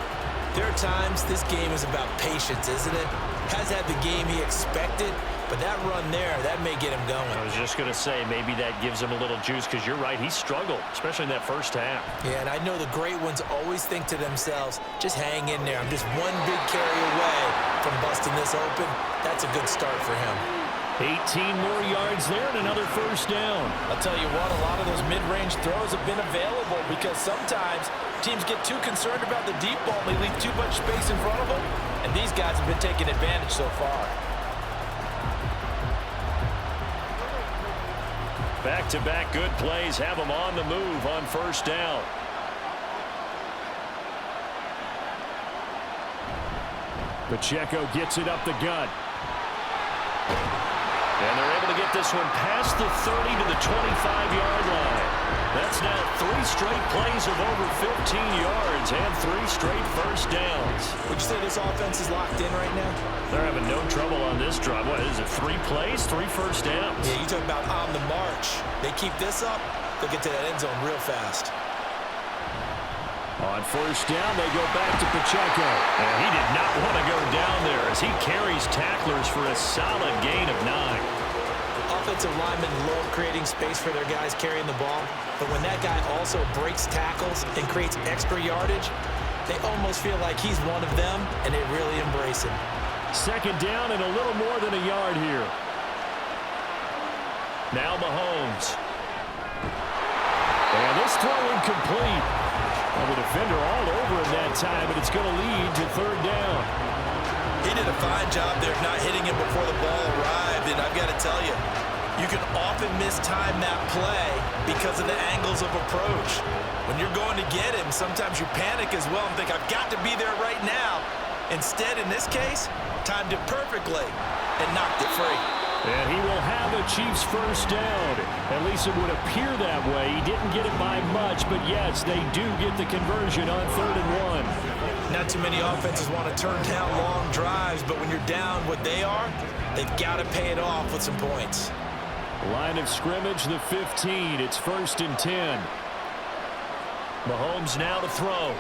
There are times this game is about patience, isn't it? Has had the game he expected, but that run there, that may get him going. I was just going to say, maybe that gives him a little juice, because you're right, he struggled, especially in that first half. Yeah, and I know the great ones always think to themselves, just hang in there. I'm just one big carry away from busting this open. That's a good start for him. 18 more yards there and another first down. I'll tell you what, a lot of those mid-range throws have been available because sometimes teams get too concerned about the deep ball and they leave too much space in front of them, and these guys have been taking advantage so far. Back-to-back good plays have them on the move on first down. Pacheco gets it up the gut. And they're able to get this one past the 30 to the 25-yard line. That's now 3 straight plays of over 15 yards and 3 straight first downs. Would you say this offense is locked in right now? They're having no trouble on this drive. What is it, 3 plays, 3 first downs? Yeah, you talk about on the march. They keep this up, they'll get to that end zone real fast. On first down, they go back to Pacheco. And he did not want to go down there as he carries tacklers for a solid gain of 9. Offensive linemen love creating space for their guys carrying the ball, but when that guy also breaks tackles and creates extra yardage, they almost feel like he's one of them, and they really embrace him. Second down and a little more than a yard here. Now Mahomes. And this throw incomplete. Well, the defender all over him that time, but it's going to lead to third down. He did a fine job there of not hitting him before the ball arrived, and I've got to tell you, you can often mistime that play because of the angles of approach. When you're going to get him, sometimes you panic as well and think, I've got to be there right now. Instead, in this case, timed it perfectly and knocked it free. And he will have a Chiefs first down. At least it would appear that way. He didn't get it by much, but yes, they do get the conversion on 3rd and 1. Not too many offenses want to turn down long drives, but when you're down what they are, they've got to pay it off with some points. Line of scrimmage, the 15. It's 1st and 10. Mahomes now to throw.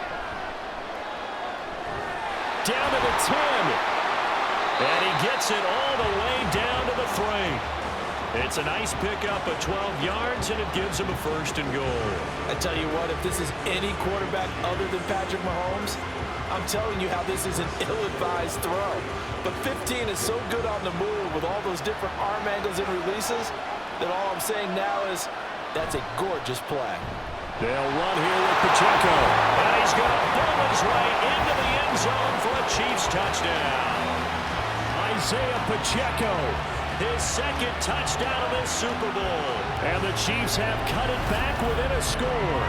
Down to the 10. And he gets it all the way down to the 3. It's a nice pickup of 12 yards, and it gives him a 1st and goal. I tell you what, if this is any quarterback other than Patrick Mahomes, I'm telling you how this is an ill-advised throw. But 15 is so good on the move with all those different arm angles and releases that all I'm saying now is that's a gorgeous play. They'll run here with Pacheco. And he's going to bull his way into the end zone for a Chiefs touchdown. Isaiah Pacheco, his 2nd touchdown of this Super Bowl. And the Chiefs have cut it back within a score.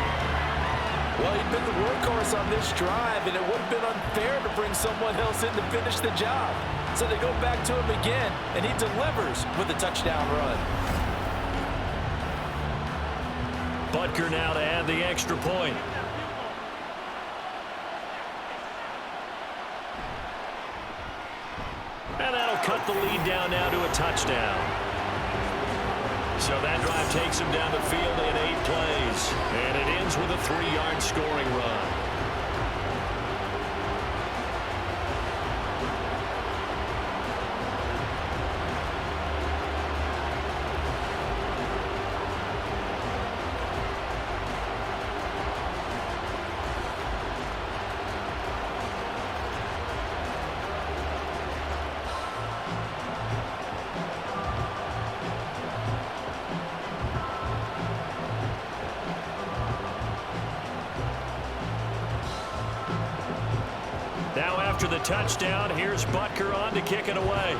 Well, he'd been the workhorse on this drive, and it would have been unfair to bring someone else in to finish the job. So they go back to him again, and he delivers with a touchdown run. Butker now to add the extra point. And that'll cut the lead down now to a touchdown. So that drive takes him down the field in 8 plays. And it ends with a 3-yard scoring run. Now after the touchdown, here's Butker on to kick it away.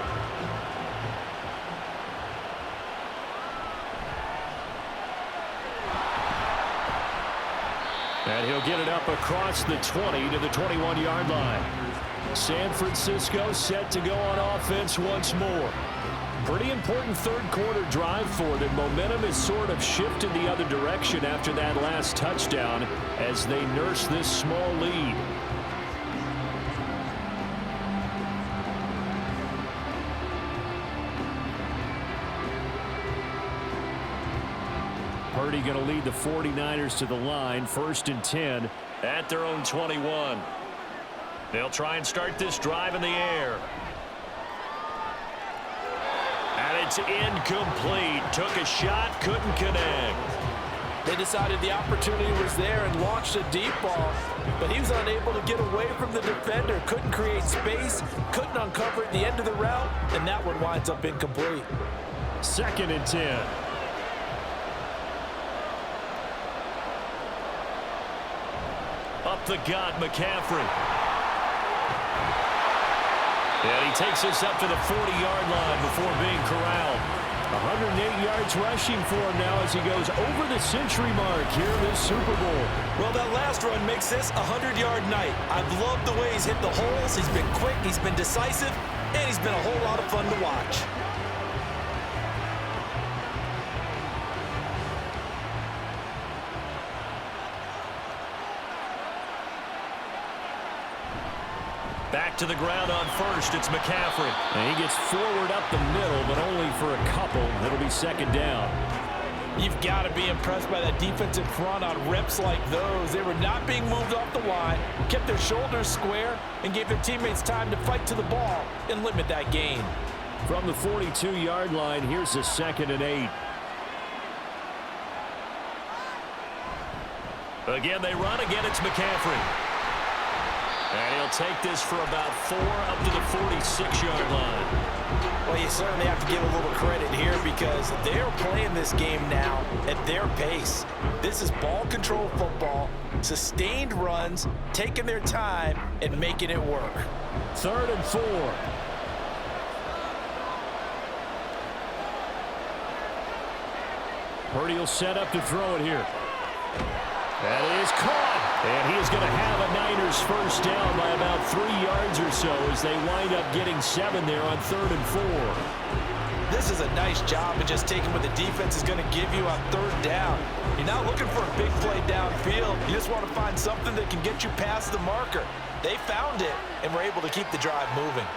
And he'll get it up across the 20 to the 21-yard line. San Francisco set to go on offense once more. Pretty important third-quarter drive for them. Momentum has sort of shifted the other direction after that last touchdown as they nurse this small lead. Purdy going to lead the 49ers to the line, 1st and 10 at their own 21. They'll try and start this drive in the air. And it's incomplete. Took a shot, couldn't connect. They decided the opportunity was there and launched a deep ball, but he was unable to get away from the defender. Couldn't create space, couldn't uncover at the end of the route, and that one winds up incomplete. 2nd and 10. Up the gut, McCaffrey. And he takes us up to the 40-yard line before being corralled. 108 yards rushing for him now as he goes over the century mark here in this Super Bowl. Well, that last run makes this a 100-yard night. I've loved the way he's hit the holes. He's been quick, he's been decisive, and he's been a whole lot of fun to watch. Back to the ground on first. It's McCaffrey. And he gets forward up the middle, but only for a couple. It'll be 2nd down. You've got to be impressed by that defensive front on reps like those. They were not being moved off the line, kept their shoulders square, and gave their teammates time to fight to the ball and limit that gain. From the 42-yard line, here's the 2nd and 8. Again, they run. Again, it's McCaffrey. And he'll take this for about 4 up to the 46-yard line. Well, you certainly have to give a little credit here because they're playing this game now at their pace. This is ball control football, sustained runs, taking their time, and making it work. 3rd and 4. Purdy will set up to throw it here. That is caught. And he is going to have a Niners first down by about 3 yards or so as they wind up getting 7 there on 3rd and 4. This is a nice job of just taking what the defense is going to give you on 3rd down. You're not looking for a big play downfield. You just want to find something that can get you past the marker. They found it and were able to keep the drive moving.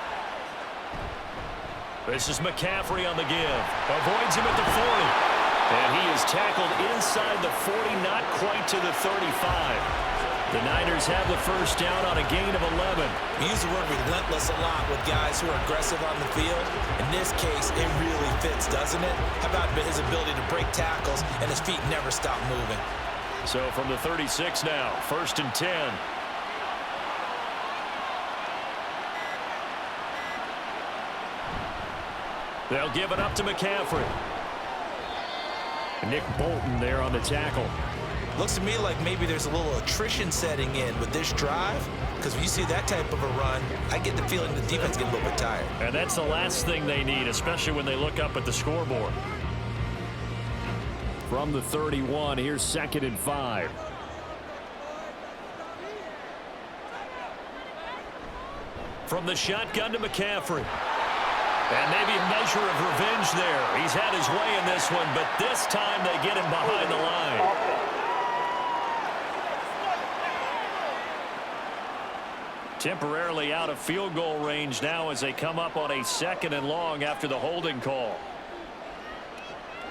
This is McCaffrey on the give. Avoids him at the 40. And he is tackled inside the 40, not quite to the 35. The Niners have the first down on a gain of 11. We use the word relentless a lot with guys who are aggressive on the field. In this case, it really fits, doesn't it? How about his ability to break tackles and his feet never stop moving? So from the 36 now, 1st and 10. They'll give it up to McCaffrey. Nick Bolton there on the tackle. Looks to me like maybe there's a little attrition setting in with this drive, because when you see that type of a run, I get the feeling the defense gets a little bit tired. And that's the last thing they need, especially when they look up at the scoreboard. From the 31, here's 2nd and 5. From the shotgun to McCaffrey. And maybe a measure of revenge there. He's had his way in this one, but this time they get him behind the line. Temporarily out of field goal range now as they come up on a 2nd and long after the holding call.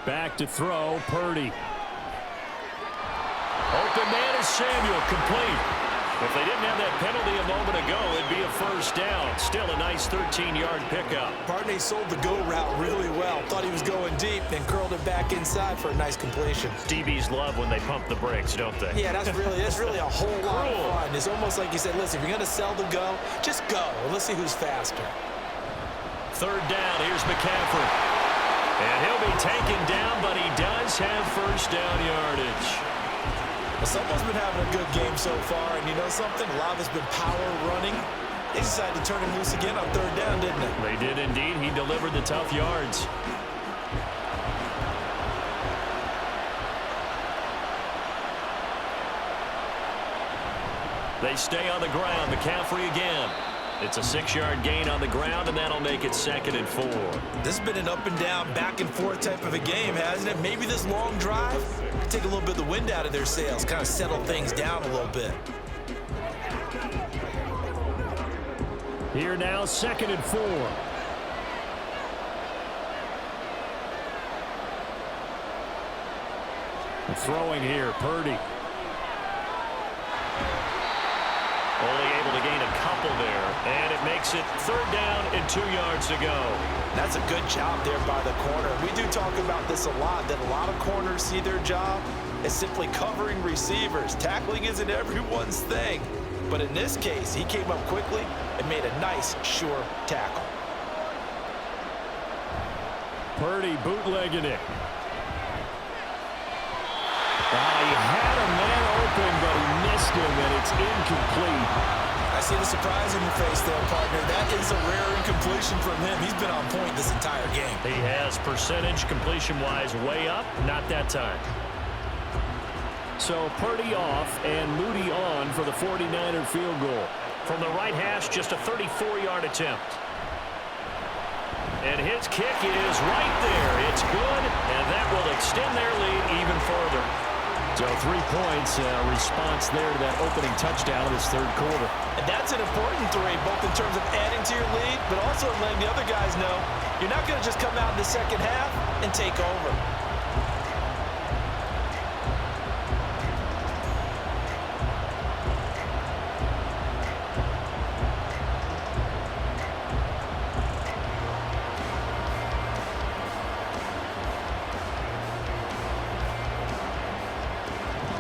Back to throw, Purdy. Open man is Samuel, complete. If they didn't have that penalty a moment ago, it'd be a first down. Still a nice 13-yard pickup. Barney sold the go route really well. Thought he was going deep, then curled it back inside for a nice completion. DBs love when they pump the brakes, don't they? Yeah, that's really a whole lot of fun. It's almost like you said, listen, if you're going to sell the go, just go. Let's see who's faster. 3rd down, here's McCaffrey. And he'll be taken down, but he does have first down yardage. Well, someone's been having a good game so far, and you know something? A lot of it's been power running. They decided to turn him loose again on 3rd down, didn't they? They did indeed. He delivered the tough yards. They stay on the ground. McCaffrey again. It's a 6-yard gain on the ground, and that'll make it 2nd and 4. This has been an up and down, back and forth type of a game, hasn't it? Maybe this long drive could take a little bit of the wind out of their sails, kind of settle things down a little bit. Here now, 2nd and 4. Throwing here, Purdy. Only able to gain a couple And it makes it 3rd down and 2 yards to go. That's a good job there by the corner. We do talk about this a lot, that a lot of corners see their job as simply covering receivers. Tackling isn't everyone's thing. But in this case, he came up quickly and made a nice, sure tackle. Purdy bootlegging it. He had a man open, but he missed him, and it's incomplete. I see the surprise in your face there, partner. That is a rare incompletion from him. He's been on point this entire game. He has percentage completion-wise way up, not that time. So Purdy off and Moody on for the 49er field goal. From the right hash, just a 34-yard attempt. And his kick is right there. It's good, and that will extend their lead even further. So 3 points, response there to that opening touchdown in this 3rd quarter. And that's an important 3, both in terms of adding to your lead, but also letting the other guys know you're not going to just come out in the second half and take over.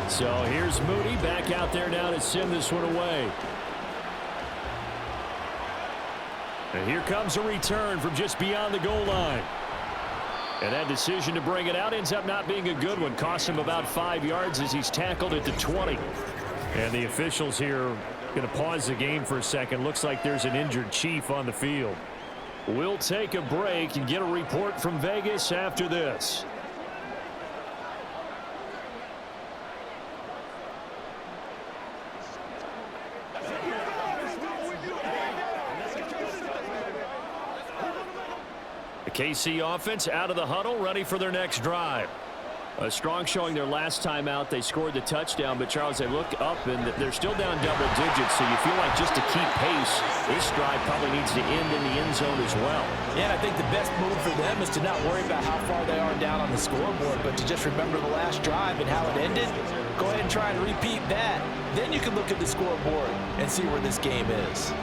So here's Moody back out there now to send this one away. And here comes a return from just beyond the goal line. And that decision to bring it out ends up not being a good one. Costs him about 5 yards as he's tackled at the 20. And the officials here going to pause the game for a second. Looks like there's an injured Chief on the field. We'll take a break and get a report from Vegas after this. KC offense out of the huddle, ready for their next drive. A strong showing their last time out. They scored the touchdown, but Charles, they look up and they're still down double digits, so you feel like just to keep pace, this drive probably needs to end in the end zone as well. Yeah, and I think the best move for them is to not worry about how far they are down on the scoreboard, but to just remember the last drive and how it ended. Go ahead and try and repeat that. Then you can look at the scoreboard and see where this game is.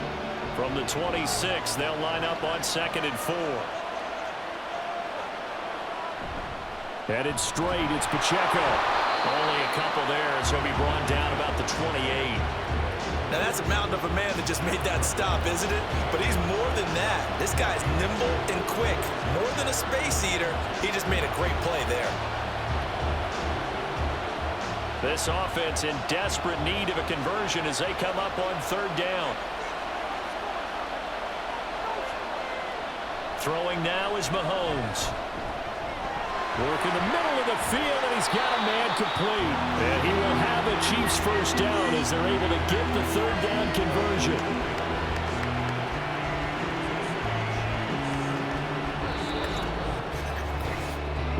From the 26, they'll line up on 2nd and 4. Headed straight, it's Pacheco. Only a couple there as he'll be brought down about the 28. Now that's a mountain of a man that just made that stop, isn't it? But he's more than that. This guy's nimble and quick. More than a space eater, he just made a great play there. This offense in desperate need of a conversion as they come up on 3rd down. Throwing now is Mahomes. Work in the middle of the field, and he's got a man complete. And he will have a Chiefs first down as they're able to get the 3rd down conversion.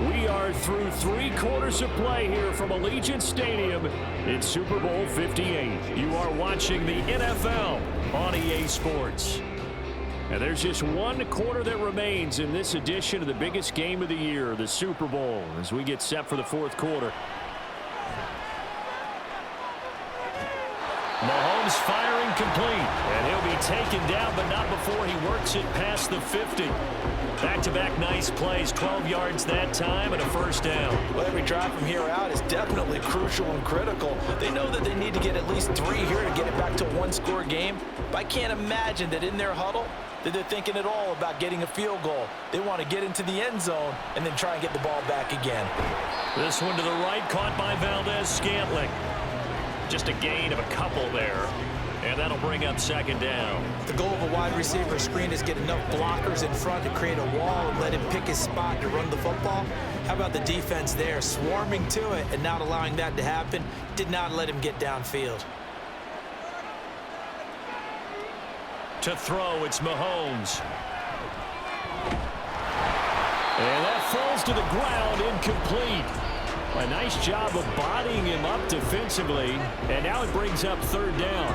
We are through 3 quarters of play here from Allegiant Stadium in Super Bowl 58. You are watching the NFL on EA Sports. And there's just 1 quarter that remains in this edition of the biggest game of the year, the Super Bowl, as we get set for the 4th quarter. Mahomes firing complete, and he'll be taken down, but not before he works it past the 50. Back-to-back nice plays, 12 yards that time, and a first down. Well, every drive from here out is definitely crucial and critical. They know that they need to get at least 3 here to get it back to a 1-score game, but I can't imagine that in their huddle that they're thinking at all about getting a field goal. They want to get into the end zone and then try and get the ball back again. This one to the right, caught by Valdez-Scantling. Just a gain of a couple there, and that'll bring up 2nd down. The goal of a wide receiver screen is get enough blockers in front to create a wall and let him pick his spot to run the football. How about the defense there, swarming to it and not allowing that to happen? Did not let him get downfield. To throw, it's Mahomes. And that falls to the ground, incomplete. A nice job of bodying him up defensively, and now it brings up 3rd down.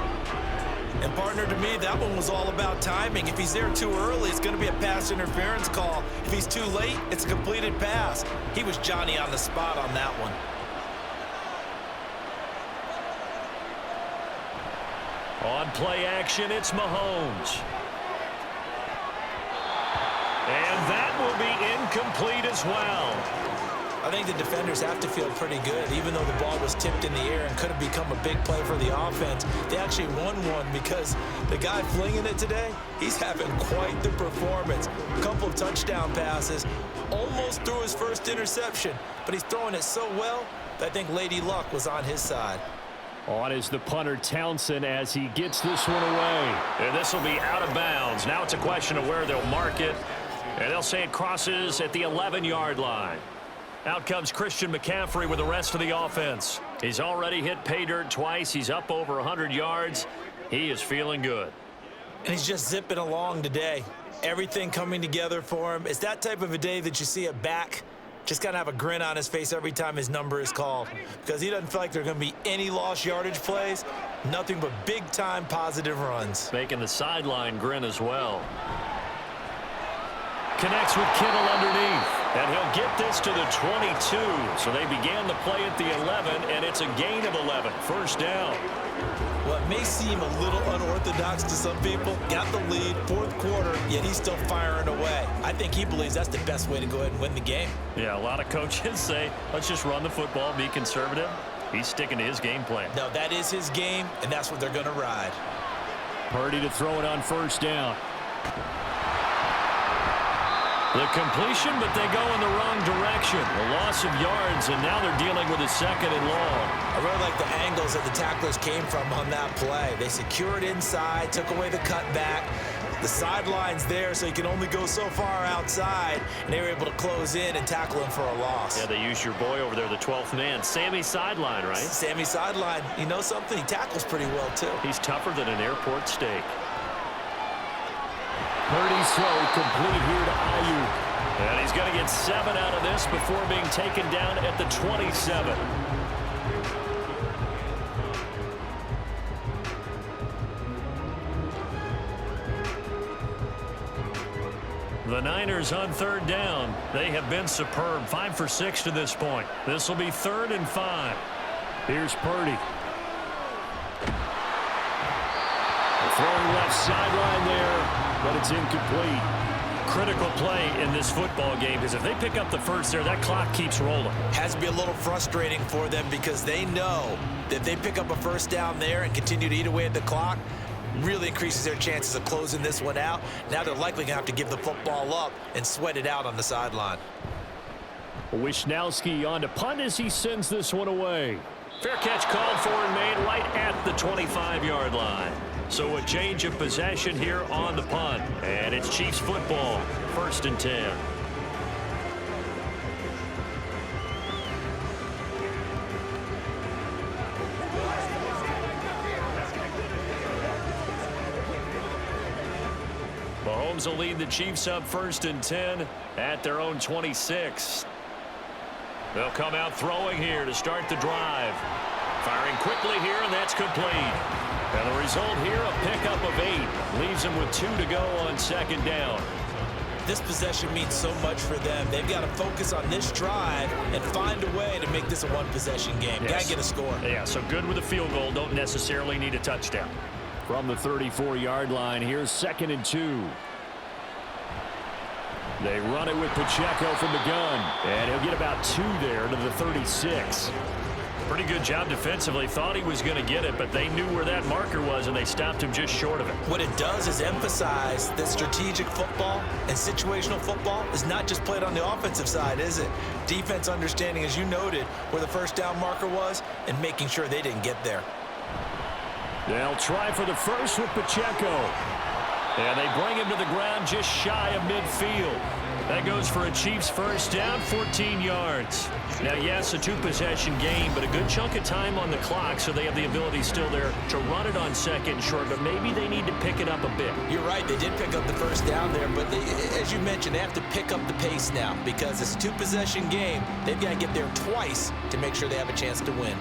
And partner, to me, that one was all about timing. If he's there too early, it's going to be a pass interference call. If he's too late, it's a completed pass. He was Johnny on the spot on that one. On play action, it's Mahomes. And that will be incomplete as well. I think the defenders have to feel pretty good. Even though the ball was tipped in the air and could have become a big play for the offense, they actually won one because the guy flinging it today, he's having quite the performance. A couple of touchdown passes, almost threw his first interception, but he's throwing it so well that I think Lady Luck was on his side. On is the punter, Townsend, as he gets this one away. And this will be out of bounds. Now it's a question of where they'll mark it. And they'll say it crosses at the 11-yard line. Out comes Christian McCaffrey with the rest of the offense. He's already hit pay dirt twice. He's up over 100 yards. He is feeling good. And he's just zipping along today. Everything coming together for him. It's that type of a day that you see a back just got to have a grin on his face every time his number is called, because he doesn't feel like there are going to be any lost yardage plays, nothing but big-time positive runs. Making the sideline grin as well. Connects with Kittle underneath, and he'll get this to the 22. So they began the play at the 11, and it's a gain of 11. First down. Well, it may seem a little unorthodox to some people. Got the lead, fourth quarter, yet he's still firing away. I think he believes that's the best way to go ahead and win the game. Yeah, a lot of coaches say, let's just run the football, be conservative. He's sticking to his game plan. No, that is his game, and that's what they're going to ride. Purdy to throw it on first down. The completion, but they go in the wrong direction. A loss of yards, and now they're dealing with a second and long. I really like the angles that the tacklers came from on that play. They secured inside, took away the cutback. The sideline's there, so you can only go so far outside, and they were able to close in and tackle him for a loss. Yeah, they used your boy over there, the 12th man. Sammy Sideline, right? Sammy Sideline. You know something? He tackles pretty well, too. He's tougher than an airport steak. Purdy's throw complete here to Ayuk. And he's going to get 7 out of this before being taken down at the 27. The Niners on third down. They have been superb. 5 for 6 to this point. This will be 3rd and 5. Here's Purdy. Throwing left sideline there, but it's incomplete. Critical play in this football game, because if they pick up the first there, that clock keeps rolling. Has to be a little frustrating for them, because they know that if they pick up a first down there and continue to eat away at the clock, really increases their chances of closing this one out. Now they're likely going to have to give the football up and sweat it out on the sideline. Wisnowski on to punt as he sends this one away. Fair catch called for and made right at the 25-yard line. So a change of possession here on the punt. And it's Chiefs football, 1st and 10. Mahomes will lead the Chiefs up 1st and 10 at their own 26. They'll come out throwing here to start the drive. Firing quickly here, and that's complete. And the result here, a pickup of 8. Leaves them with 2 to go on 2nd down. This possession means so much for them. They've got to focus on this drive and find a way to make this a one-possession game. Yes. Got to get a score. Yeah, so good with a field goal. Don't necessarily need a touchdown. From the 34-yard line, here's 2nd and 2. They run it with Pacheco from the gun. And he'll get about 2 there to the 36. Pretty good job defensively. Thought he was going to get it, but they knew where that marker was, and they stopped him just short of it. What it does is emphasize that strategic football and situational football is not just played on the offensive side, is it? Defense understanding, as you noted, where the first down marker was and making sure they didn't get there. They'll try for the first with Pacheco. And they bring him to the ground just shy of midfield. That goes for a Chiefs first down, 14 yards. Now, yes, a 2-possession game, but a good chunk of time on the clock, so they have the ability still there to run it on 2nd and short, but maybe they need to pick it up a bit. You're right, they did pick up the first down there, but as you mentioned, they have to pick up the pace now, because it's a 2-possession game. They've got to get there twice to make sure they have a chance to win.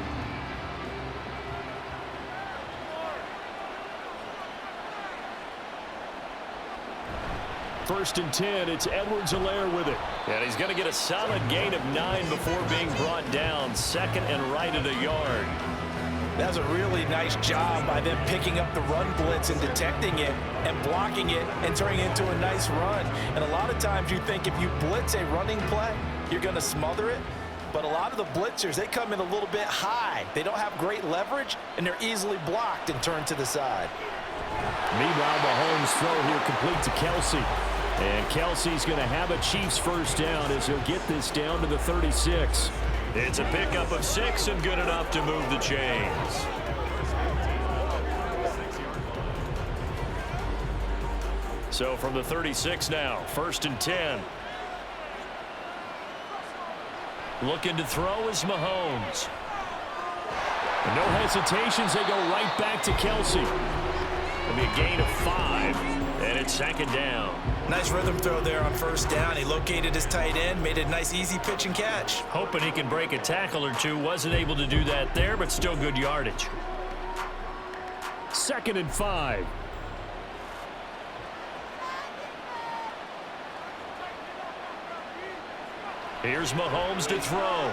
First and 10, it's Edwards-Helaire with it. And he's going to get a solid gain of 9 before being brought down. 2nd and right at a yard. That was a really nice job by them picking up the run blitz and detecting it and blocking it and turning it into a nice run. And a lot of times you think if you blitz a running play, you're going to smother it. But a lot of the blitzers, they come in a little bit high. They don't have great leverage, and they're easily blocked and turned to the side. Meanwhile, Mahomes' throw here complete to Kelsey. And Kelsey's going to have a Chiefs first down as he'll get this down to the 36. It's a pickup of 6 and good enough to move the chains. So from the 36 now, 1st and 10. Looking to throw is Mahomes. No hesitations, they go right back to Kelsey. It'll be a gain of 5, and it's 2nd down. Nice rhythm throw there on 1st down. He located his tight end, made a nice easy pitch and catch. Hoping he can break a tackle or two. Wasn't able to do that there, but still good yardage. 2nd and 5. Here's Mahomes to throw.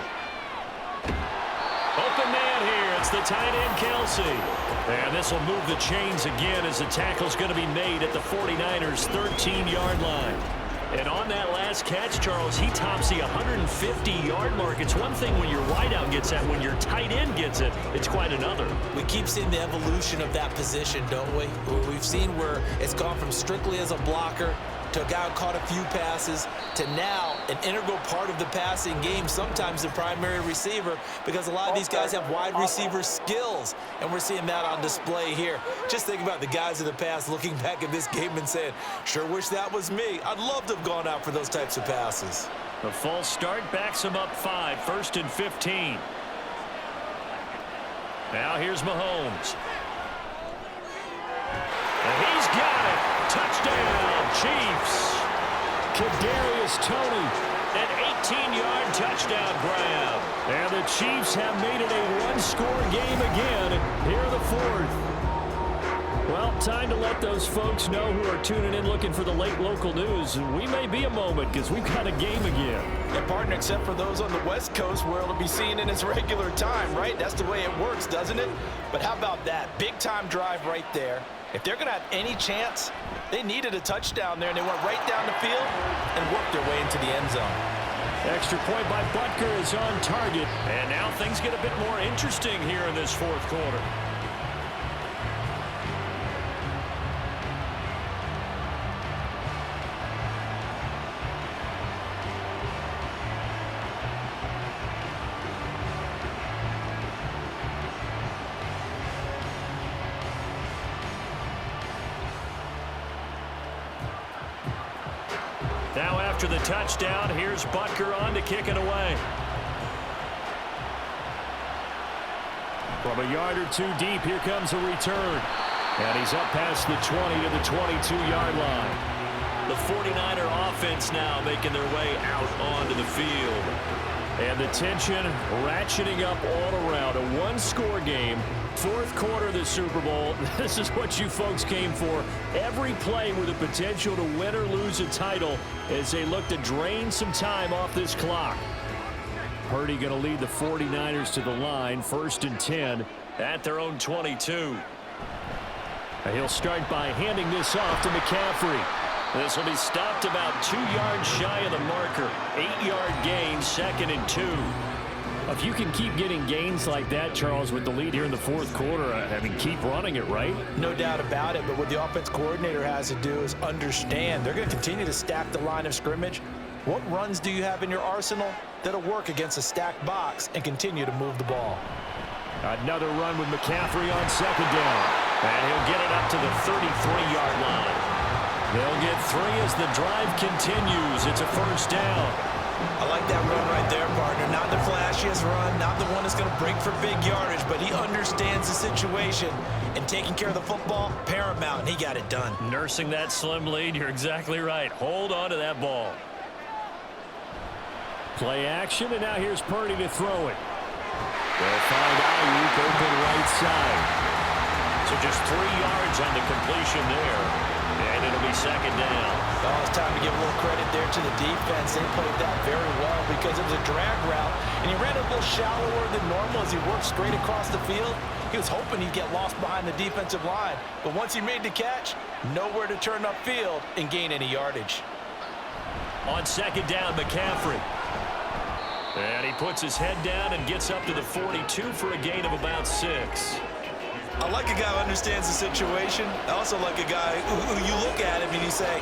Open man here. It's the tight end, Kelsey. And this will move the chains again as the tackle's going to be made at the 49ers' 13-yard line. And on that last catch, Charles, he tops the 150-yard mark. It's one thing when your wideout gets that. When your tight end gets it, it's quite another. We keep seeing the evolution of that position, don't we? We've seen where it's gone from strictly as a blocker to a guy who caught a few passes to now an integral part of the passing game, sometimes the primary receiver, because a lot of these guys have wide receiver skills, and we're seeing that on display here. Just think about the guys in the past looking back at this game and saying, sure wish that was me. I'd love to have gone out for those types of passes. The false start backs him up 5, 1st and 15. Now here's Mahomes. And he's got it. Touchdown, Chiefs. Kadarius Toney. An 18-yard touchdown grab. And the Chiefs have made it a one-score game again here in the 4th. Well, time to let those folks know who are tuning in looking for the late local news. We may be a moment because we've got a game again. Yeah, partner, except for those on the West Coast where it'll be seen in its regular time, right? That's the way it works, doesn't it? But how about that? Big-time drive right there. If they're going to have any chance, they needed a touchdown there, and they went right down the field and worked their way into the end zone. Extra point by Butker is on target. And now things get a bit more interesting here in this 4th quarter. Now after the touchdown, here's Butker on to kick it away. From a yard or two deep, here comes a return. And he's up past the 20 to the 22-yard line. The 49er offense now making their way out onto the field. And the tension ratcheting up all around. A one-score game. 4th quarter of the Super Bowl. This is what you folks came for. Every play with the potential to win or lose a title as they look to drain some time off this clock. Purdy going to lead the 49ers to the line. 1st and 10 at their own 22. He'll start by handing this off to McCaffrey. This will be stopped about 2 yards shy of the marker. 8-yard gain, 2nd and 2. If you can keep getting gains like that, Charles, with the lead here in the 4th quarter, I mean, keep running it, right? No doubt about it, but what the offense coordinator has to do is understand they're going to continue to stack the line of scrimmage. What runs do you have in your arsenal that'll work against a stacked box and continue to move the ball? Another run with McCaffrey on 2nd down. And he'll get it up to the 33-yard line. They'll get 3 as the drive continues. It's a 1st down. I like that run right there, partner. Not the flashiest run, not the one that's going to break for big yardage, but he understands the situation, and taking care of the football, paramount, and he got it done. Nursing that slim lead, you're exactly right. Hold on to that ball. Play action, and now here's Purdy to throw it. They'll find Ayuk open right side. So just 3 yards on the completion there. And it'll be second down. Oh, it's time to give a little credit there to the defense. They played that very well because it was a drag route, and he ran a little shallower than normal as he worked straight across the field. He was hoping he'd get lost behind the defensive line, but once he made the catch, nowhere to turn upfield and gain any yardage. On second down, McCaffrey. And he puts his head down and gets up to the 42 for a gain of about 6. I like a guy who understands the situation. I also like a guy who you look at him and you say,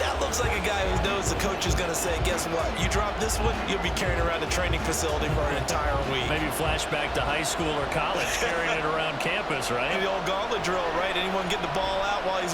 that looks like a guy who knows the coach is going to say, guess what? You drop this one, you'll be carrying around a training facility for an entire week. Maybe flashback to high school or college, carrying it around campus, right? Maybe the old gauntlet drill, right? Anyone get the ball out while he's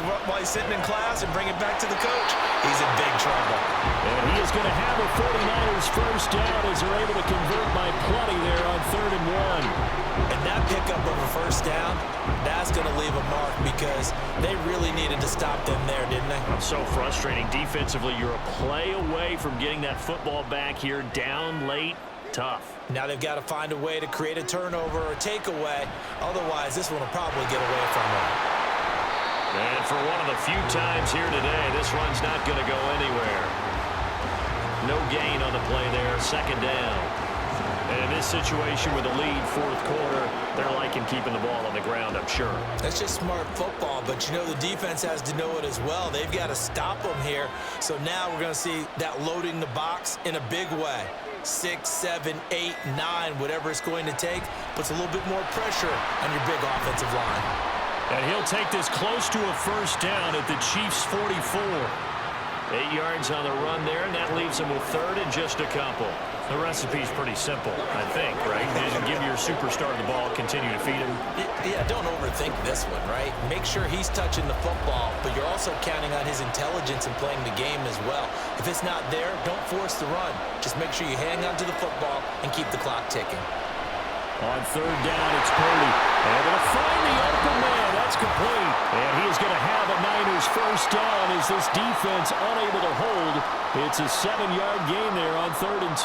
sitting in class and bring it back to the coach? He's in big trouble. And he is going to have a 49ers first down as they're able to convert by plenty there on 3rd and 1. And that pickup of a first down, that's going to leave a mark because they really needed to stop them there, didn't they? So frustrating. Defensively, you're a play away from getting that football back here. Down late, tough. Now they've got to find a way to create a turnover or takeaway. Otherwise, this one will probably get away from them. And for one of the few times here today, this run's not going to go anywhere. No gain on the play there. Second down. And in this situation with a lead, 4th quarter, they're liking keeping the ball on the ground, I'm sure. That's just smart football, but you know the defense has to know it as well. They've got to stop them here. So now we're going to see that loading the box in a big way. 6, 7, 8, 9, whatever it's going to take, puts a little bit more pressure on your big offensive line. And he'll take this close to a first down at the Chiefs' 44. 8 yards on the run there, and that leaves them with 3rd and just a couple. The recipe's pretty simple, I think, right? Just give your superstar the ball, continue to feed him. Yeah, don't overthink this one, right? Make sure he's touching the football, but you're also counting on his intelligence in playing the game as well. If it's not there, don't force the run. Just make sure you hang on to the football and keep the clock ticking. On 3rd down, it's Purdy. Able to find the open man. That's complete. And he is going to have a Niners first down as this defense unable to hold. It's a 7-yard gain there on 3rd and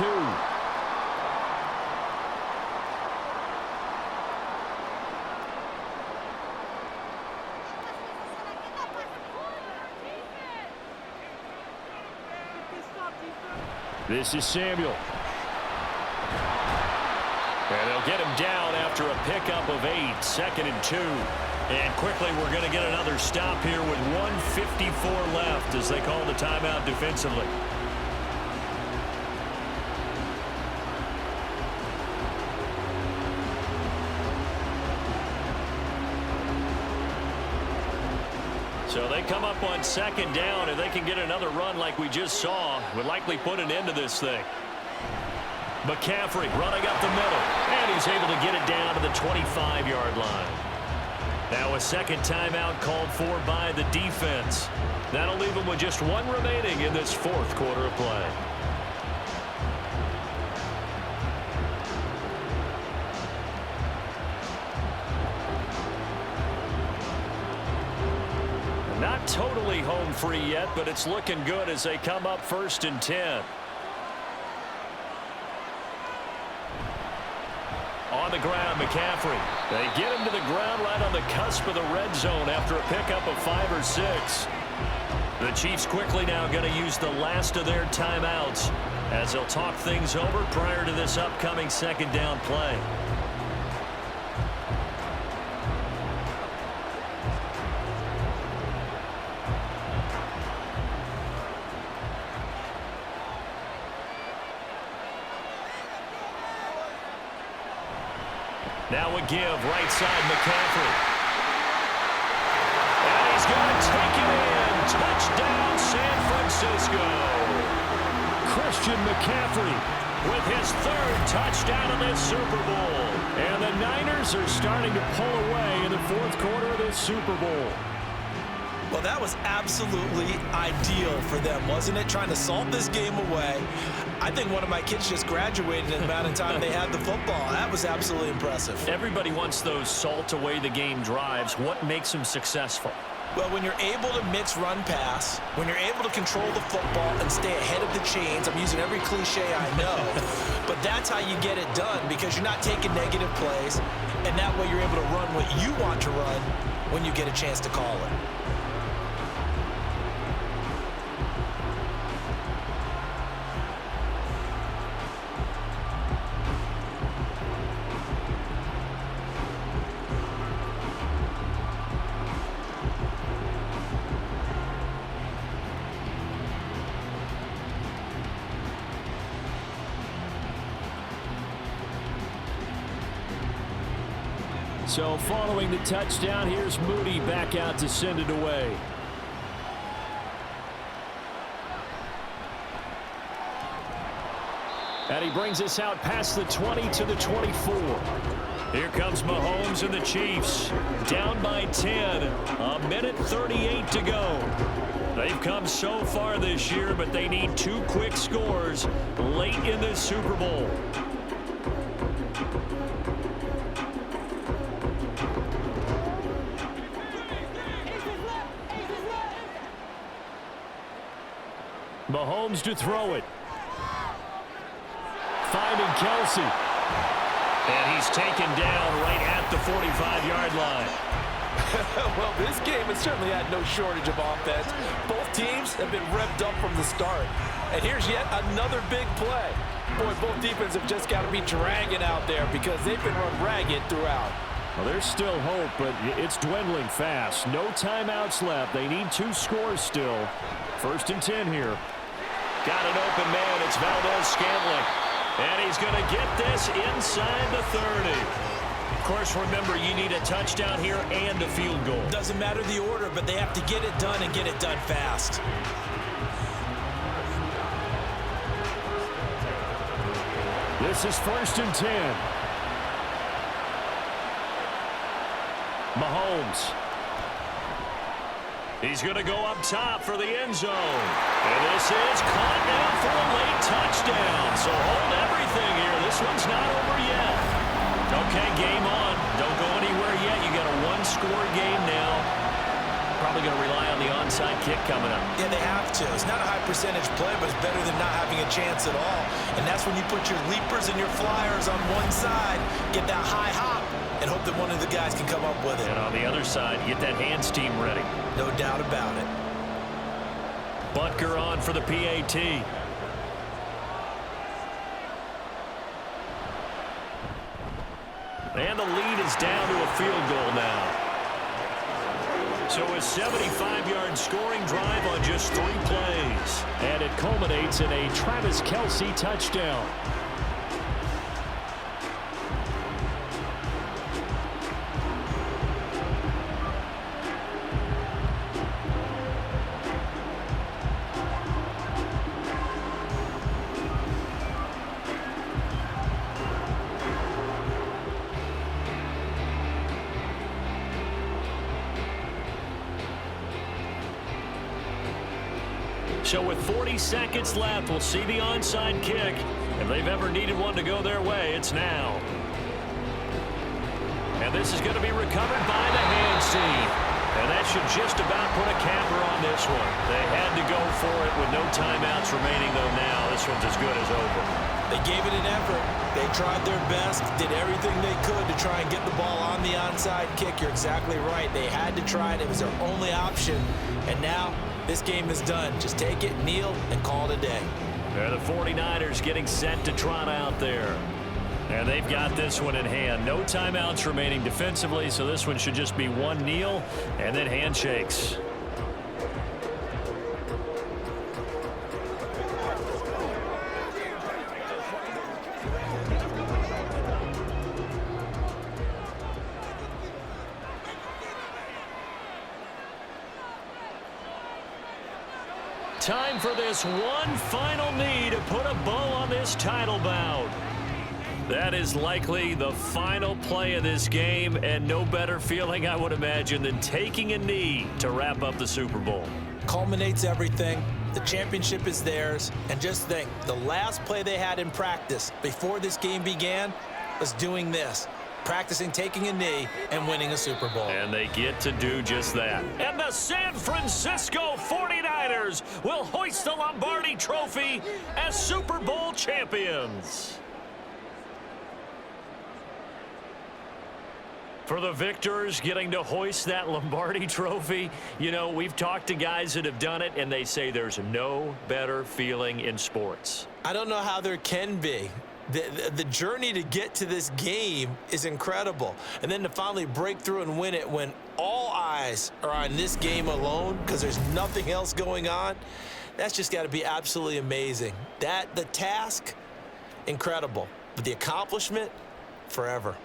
2. This is Samuel. And they'll get him down after a pickup of 8, 2nd and 2. And quickly we're going to get another stop here with 1:54 left as they call the timeout defensively. So they come up on 2nd down, and they can get another run like we just saw. Would likely put an end to this thing. McCaffrey running up the middle, and he's able to get it down to the 25-yard line. Now a second timeout called for by the defense. That'll leave them with just 1 remaining in this 4th quarter of play. Not totally home free yet, but it's looking good as they come up 1st and 10. On the ground, McCaffrey. They get him to the ground right on the cusp of the red zone after a pickup of 5 or 6. The Chiefs quickly now going to use the last of their timeouts as they'll talk things over prior to this upcoming 2nd down play. Now a give, right side, McCaffrey. And he's going to take it in. Touchdown, San Francisco. Christian McCaffrey with his 3rd touchdown of this Super Bowl. And the Niners are starting to pull away in the 4th quarter of this Super Bowl. Well, that was absolutely ideal for them, wasn't it? Trying to salt this game away. I think one of my kids just graduated in the amount of time they had the football. That was absolutely impressive. Everybody wants those salt away the game drives. What makes them successful? Well, when you're able to mix run-pass, when you're able to control the football and stay ahead of the chains, I'm using every cliche I know, but that's how you get it done because you're not taking negative plays, and that way you're able to run what you want to run when you get a chance to call it. So following the touchdown, here's Moody back out to send it away. And he brings us out past the 20 to the 24. Here comes Mahomes and the Chiefs. Down by 10. A minute 38 to go. They've come so far this year, but they need 2 quick scores late in this Super Bowl. Mahomes to throw it. Finding Kelsey. And he's taken down right at the 45-yard line. Well, this game has certainly had no shortage of offense. Both teams have been revved up from the start. And here's yet another big play. Boy, both defenses have just got to be dragging out there because they've been run ragged throughout. Well, there's still hope, but it's dwindling fast. No timeouts left. They need 2 scores still. 1st and 10 here. Got an open man. It's Valdez-Scantling. And he's going to get this inside the 30. Of course, remember, you need a touchdown here and a field goal. Doesn't matter the order, but they have to get it done and get it done fast. This is 1st and 10. Mahomes. He's going to go up top for the end zone. And this is caught now for a late touchdown. So hold everything here. This one's not over yet. Okay, game on. Don't go anywhere yet. You got a 1-score game now. Probably going to rely on the onside kick coming up. Yeah, they have to. It's not a high percentage play, but it's better than not having a chance at all. And that's when you put your leapers and your flyers on one side, get that high hop, and hope that one of the guys can come up with it. And on the other side, get that hands team ready. No doubt about it. Butker on for the PAT. And the lead is down to a field goal now. So a 75-yard scoring drive on just 3 plays. And it culminates in a Travis Kelce touchdown. So with 40 seconds left, we'll see the onside kick. If they've ever needed one to go their way, it's now. And this is going to be recovered by the hands team. And that should just about put a capper on this one. They had to go for it with no timeouts remaining, though now this one's as good as over. They gave it an effort. They tried their best, did everything they could to try and get the ball on the onside kick. You're exactly right. They had to try it. It was their only option. And now this game is done. Just take it, kneel, and call it a day. They're the 49ers getting set to trot out there. And they've got this one in hand. No timeouts remaining defensively, so this one should just be one kneel and then handshakes. Time for this one final knee to put a bow on this title bout. That is likely the final play of this game, and no better feeling, I would imagine, than taking a knee to wrap up the Super Bowl. Culminates everything. The championship is theirs. And just think, the last play they had in practice before this game began was doing this. Practicing taking a knee and winning a Super Bowl. And they get to do just that. And the San Francisco 49ers will hoist the Lombardi Trophy as Super Bowl champions. For the victors getting to hoist that Lombardi Trophy, you know, we've talked to guys that have done it, and they say there's no better feeling in sports. I don't know how there can be. The journey to get to this game is incredible. And then to finally break through and win it when all eyes are on this game alone because there's nothing else going on, that's just got to be absolutely amazing. The task, incredible. But the accomplishment, forever.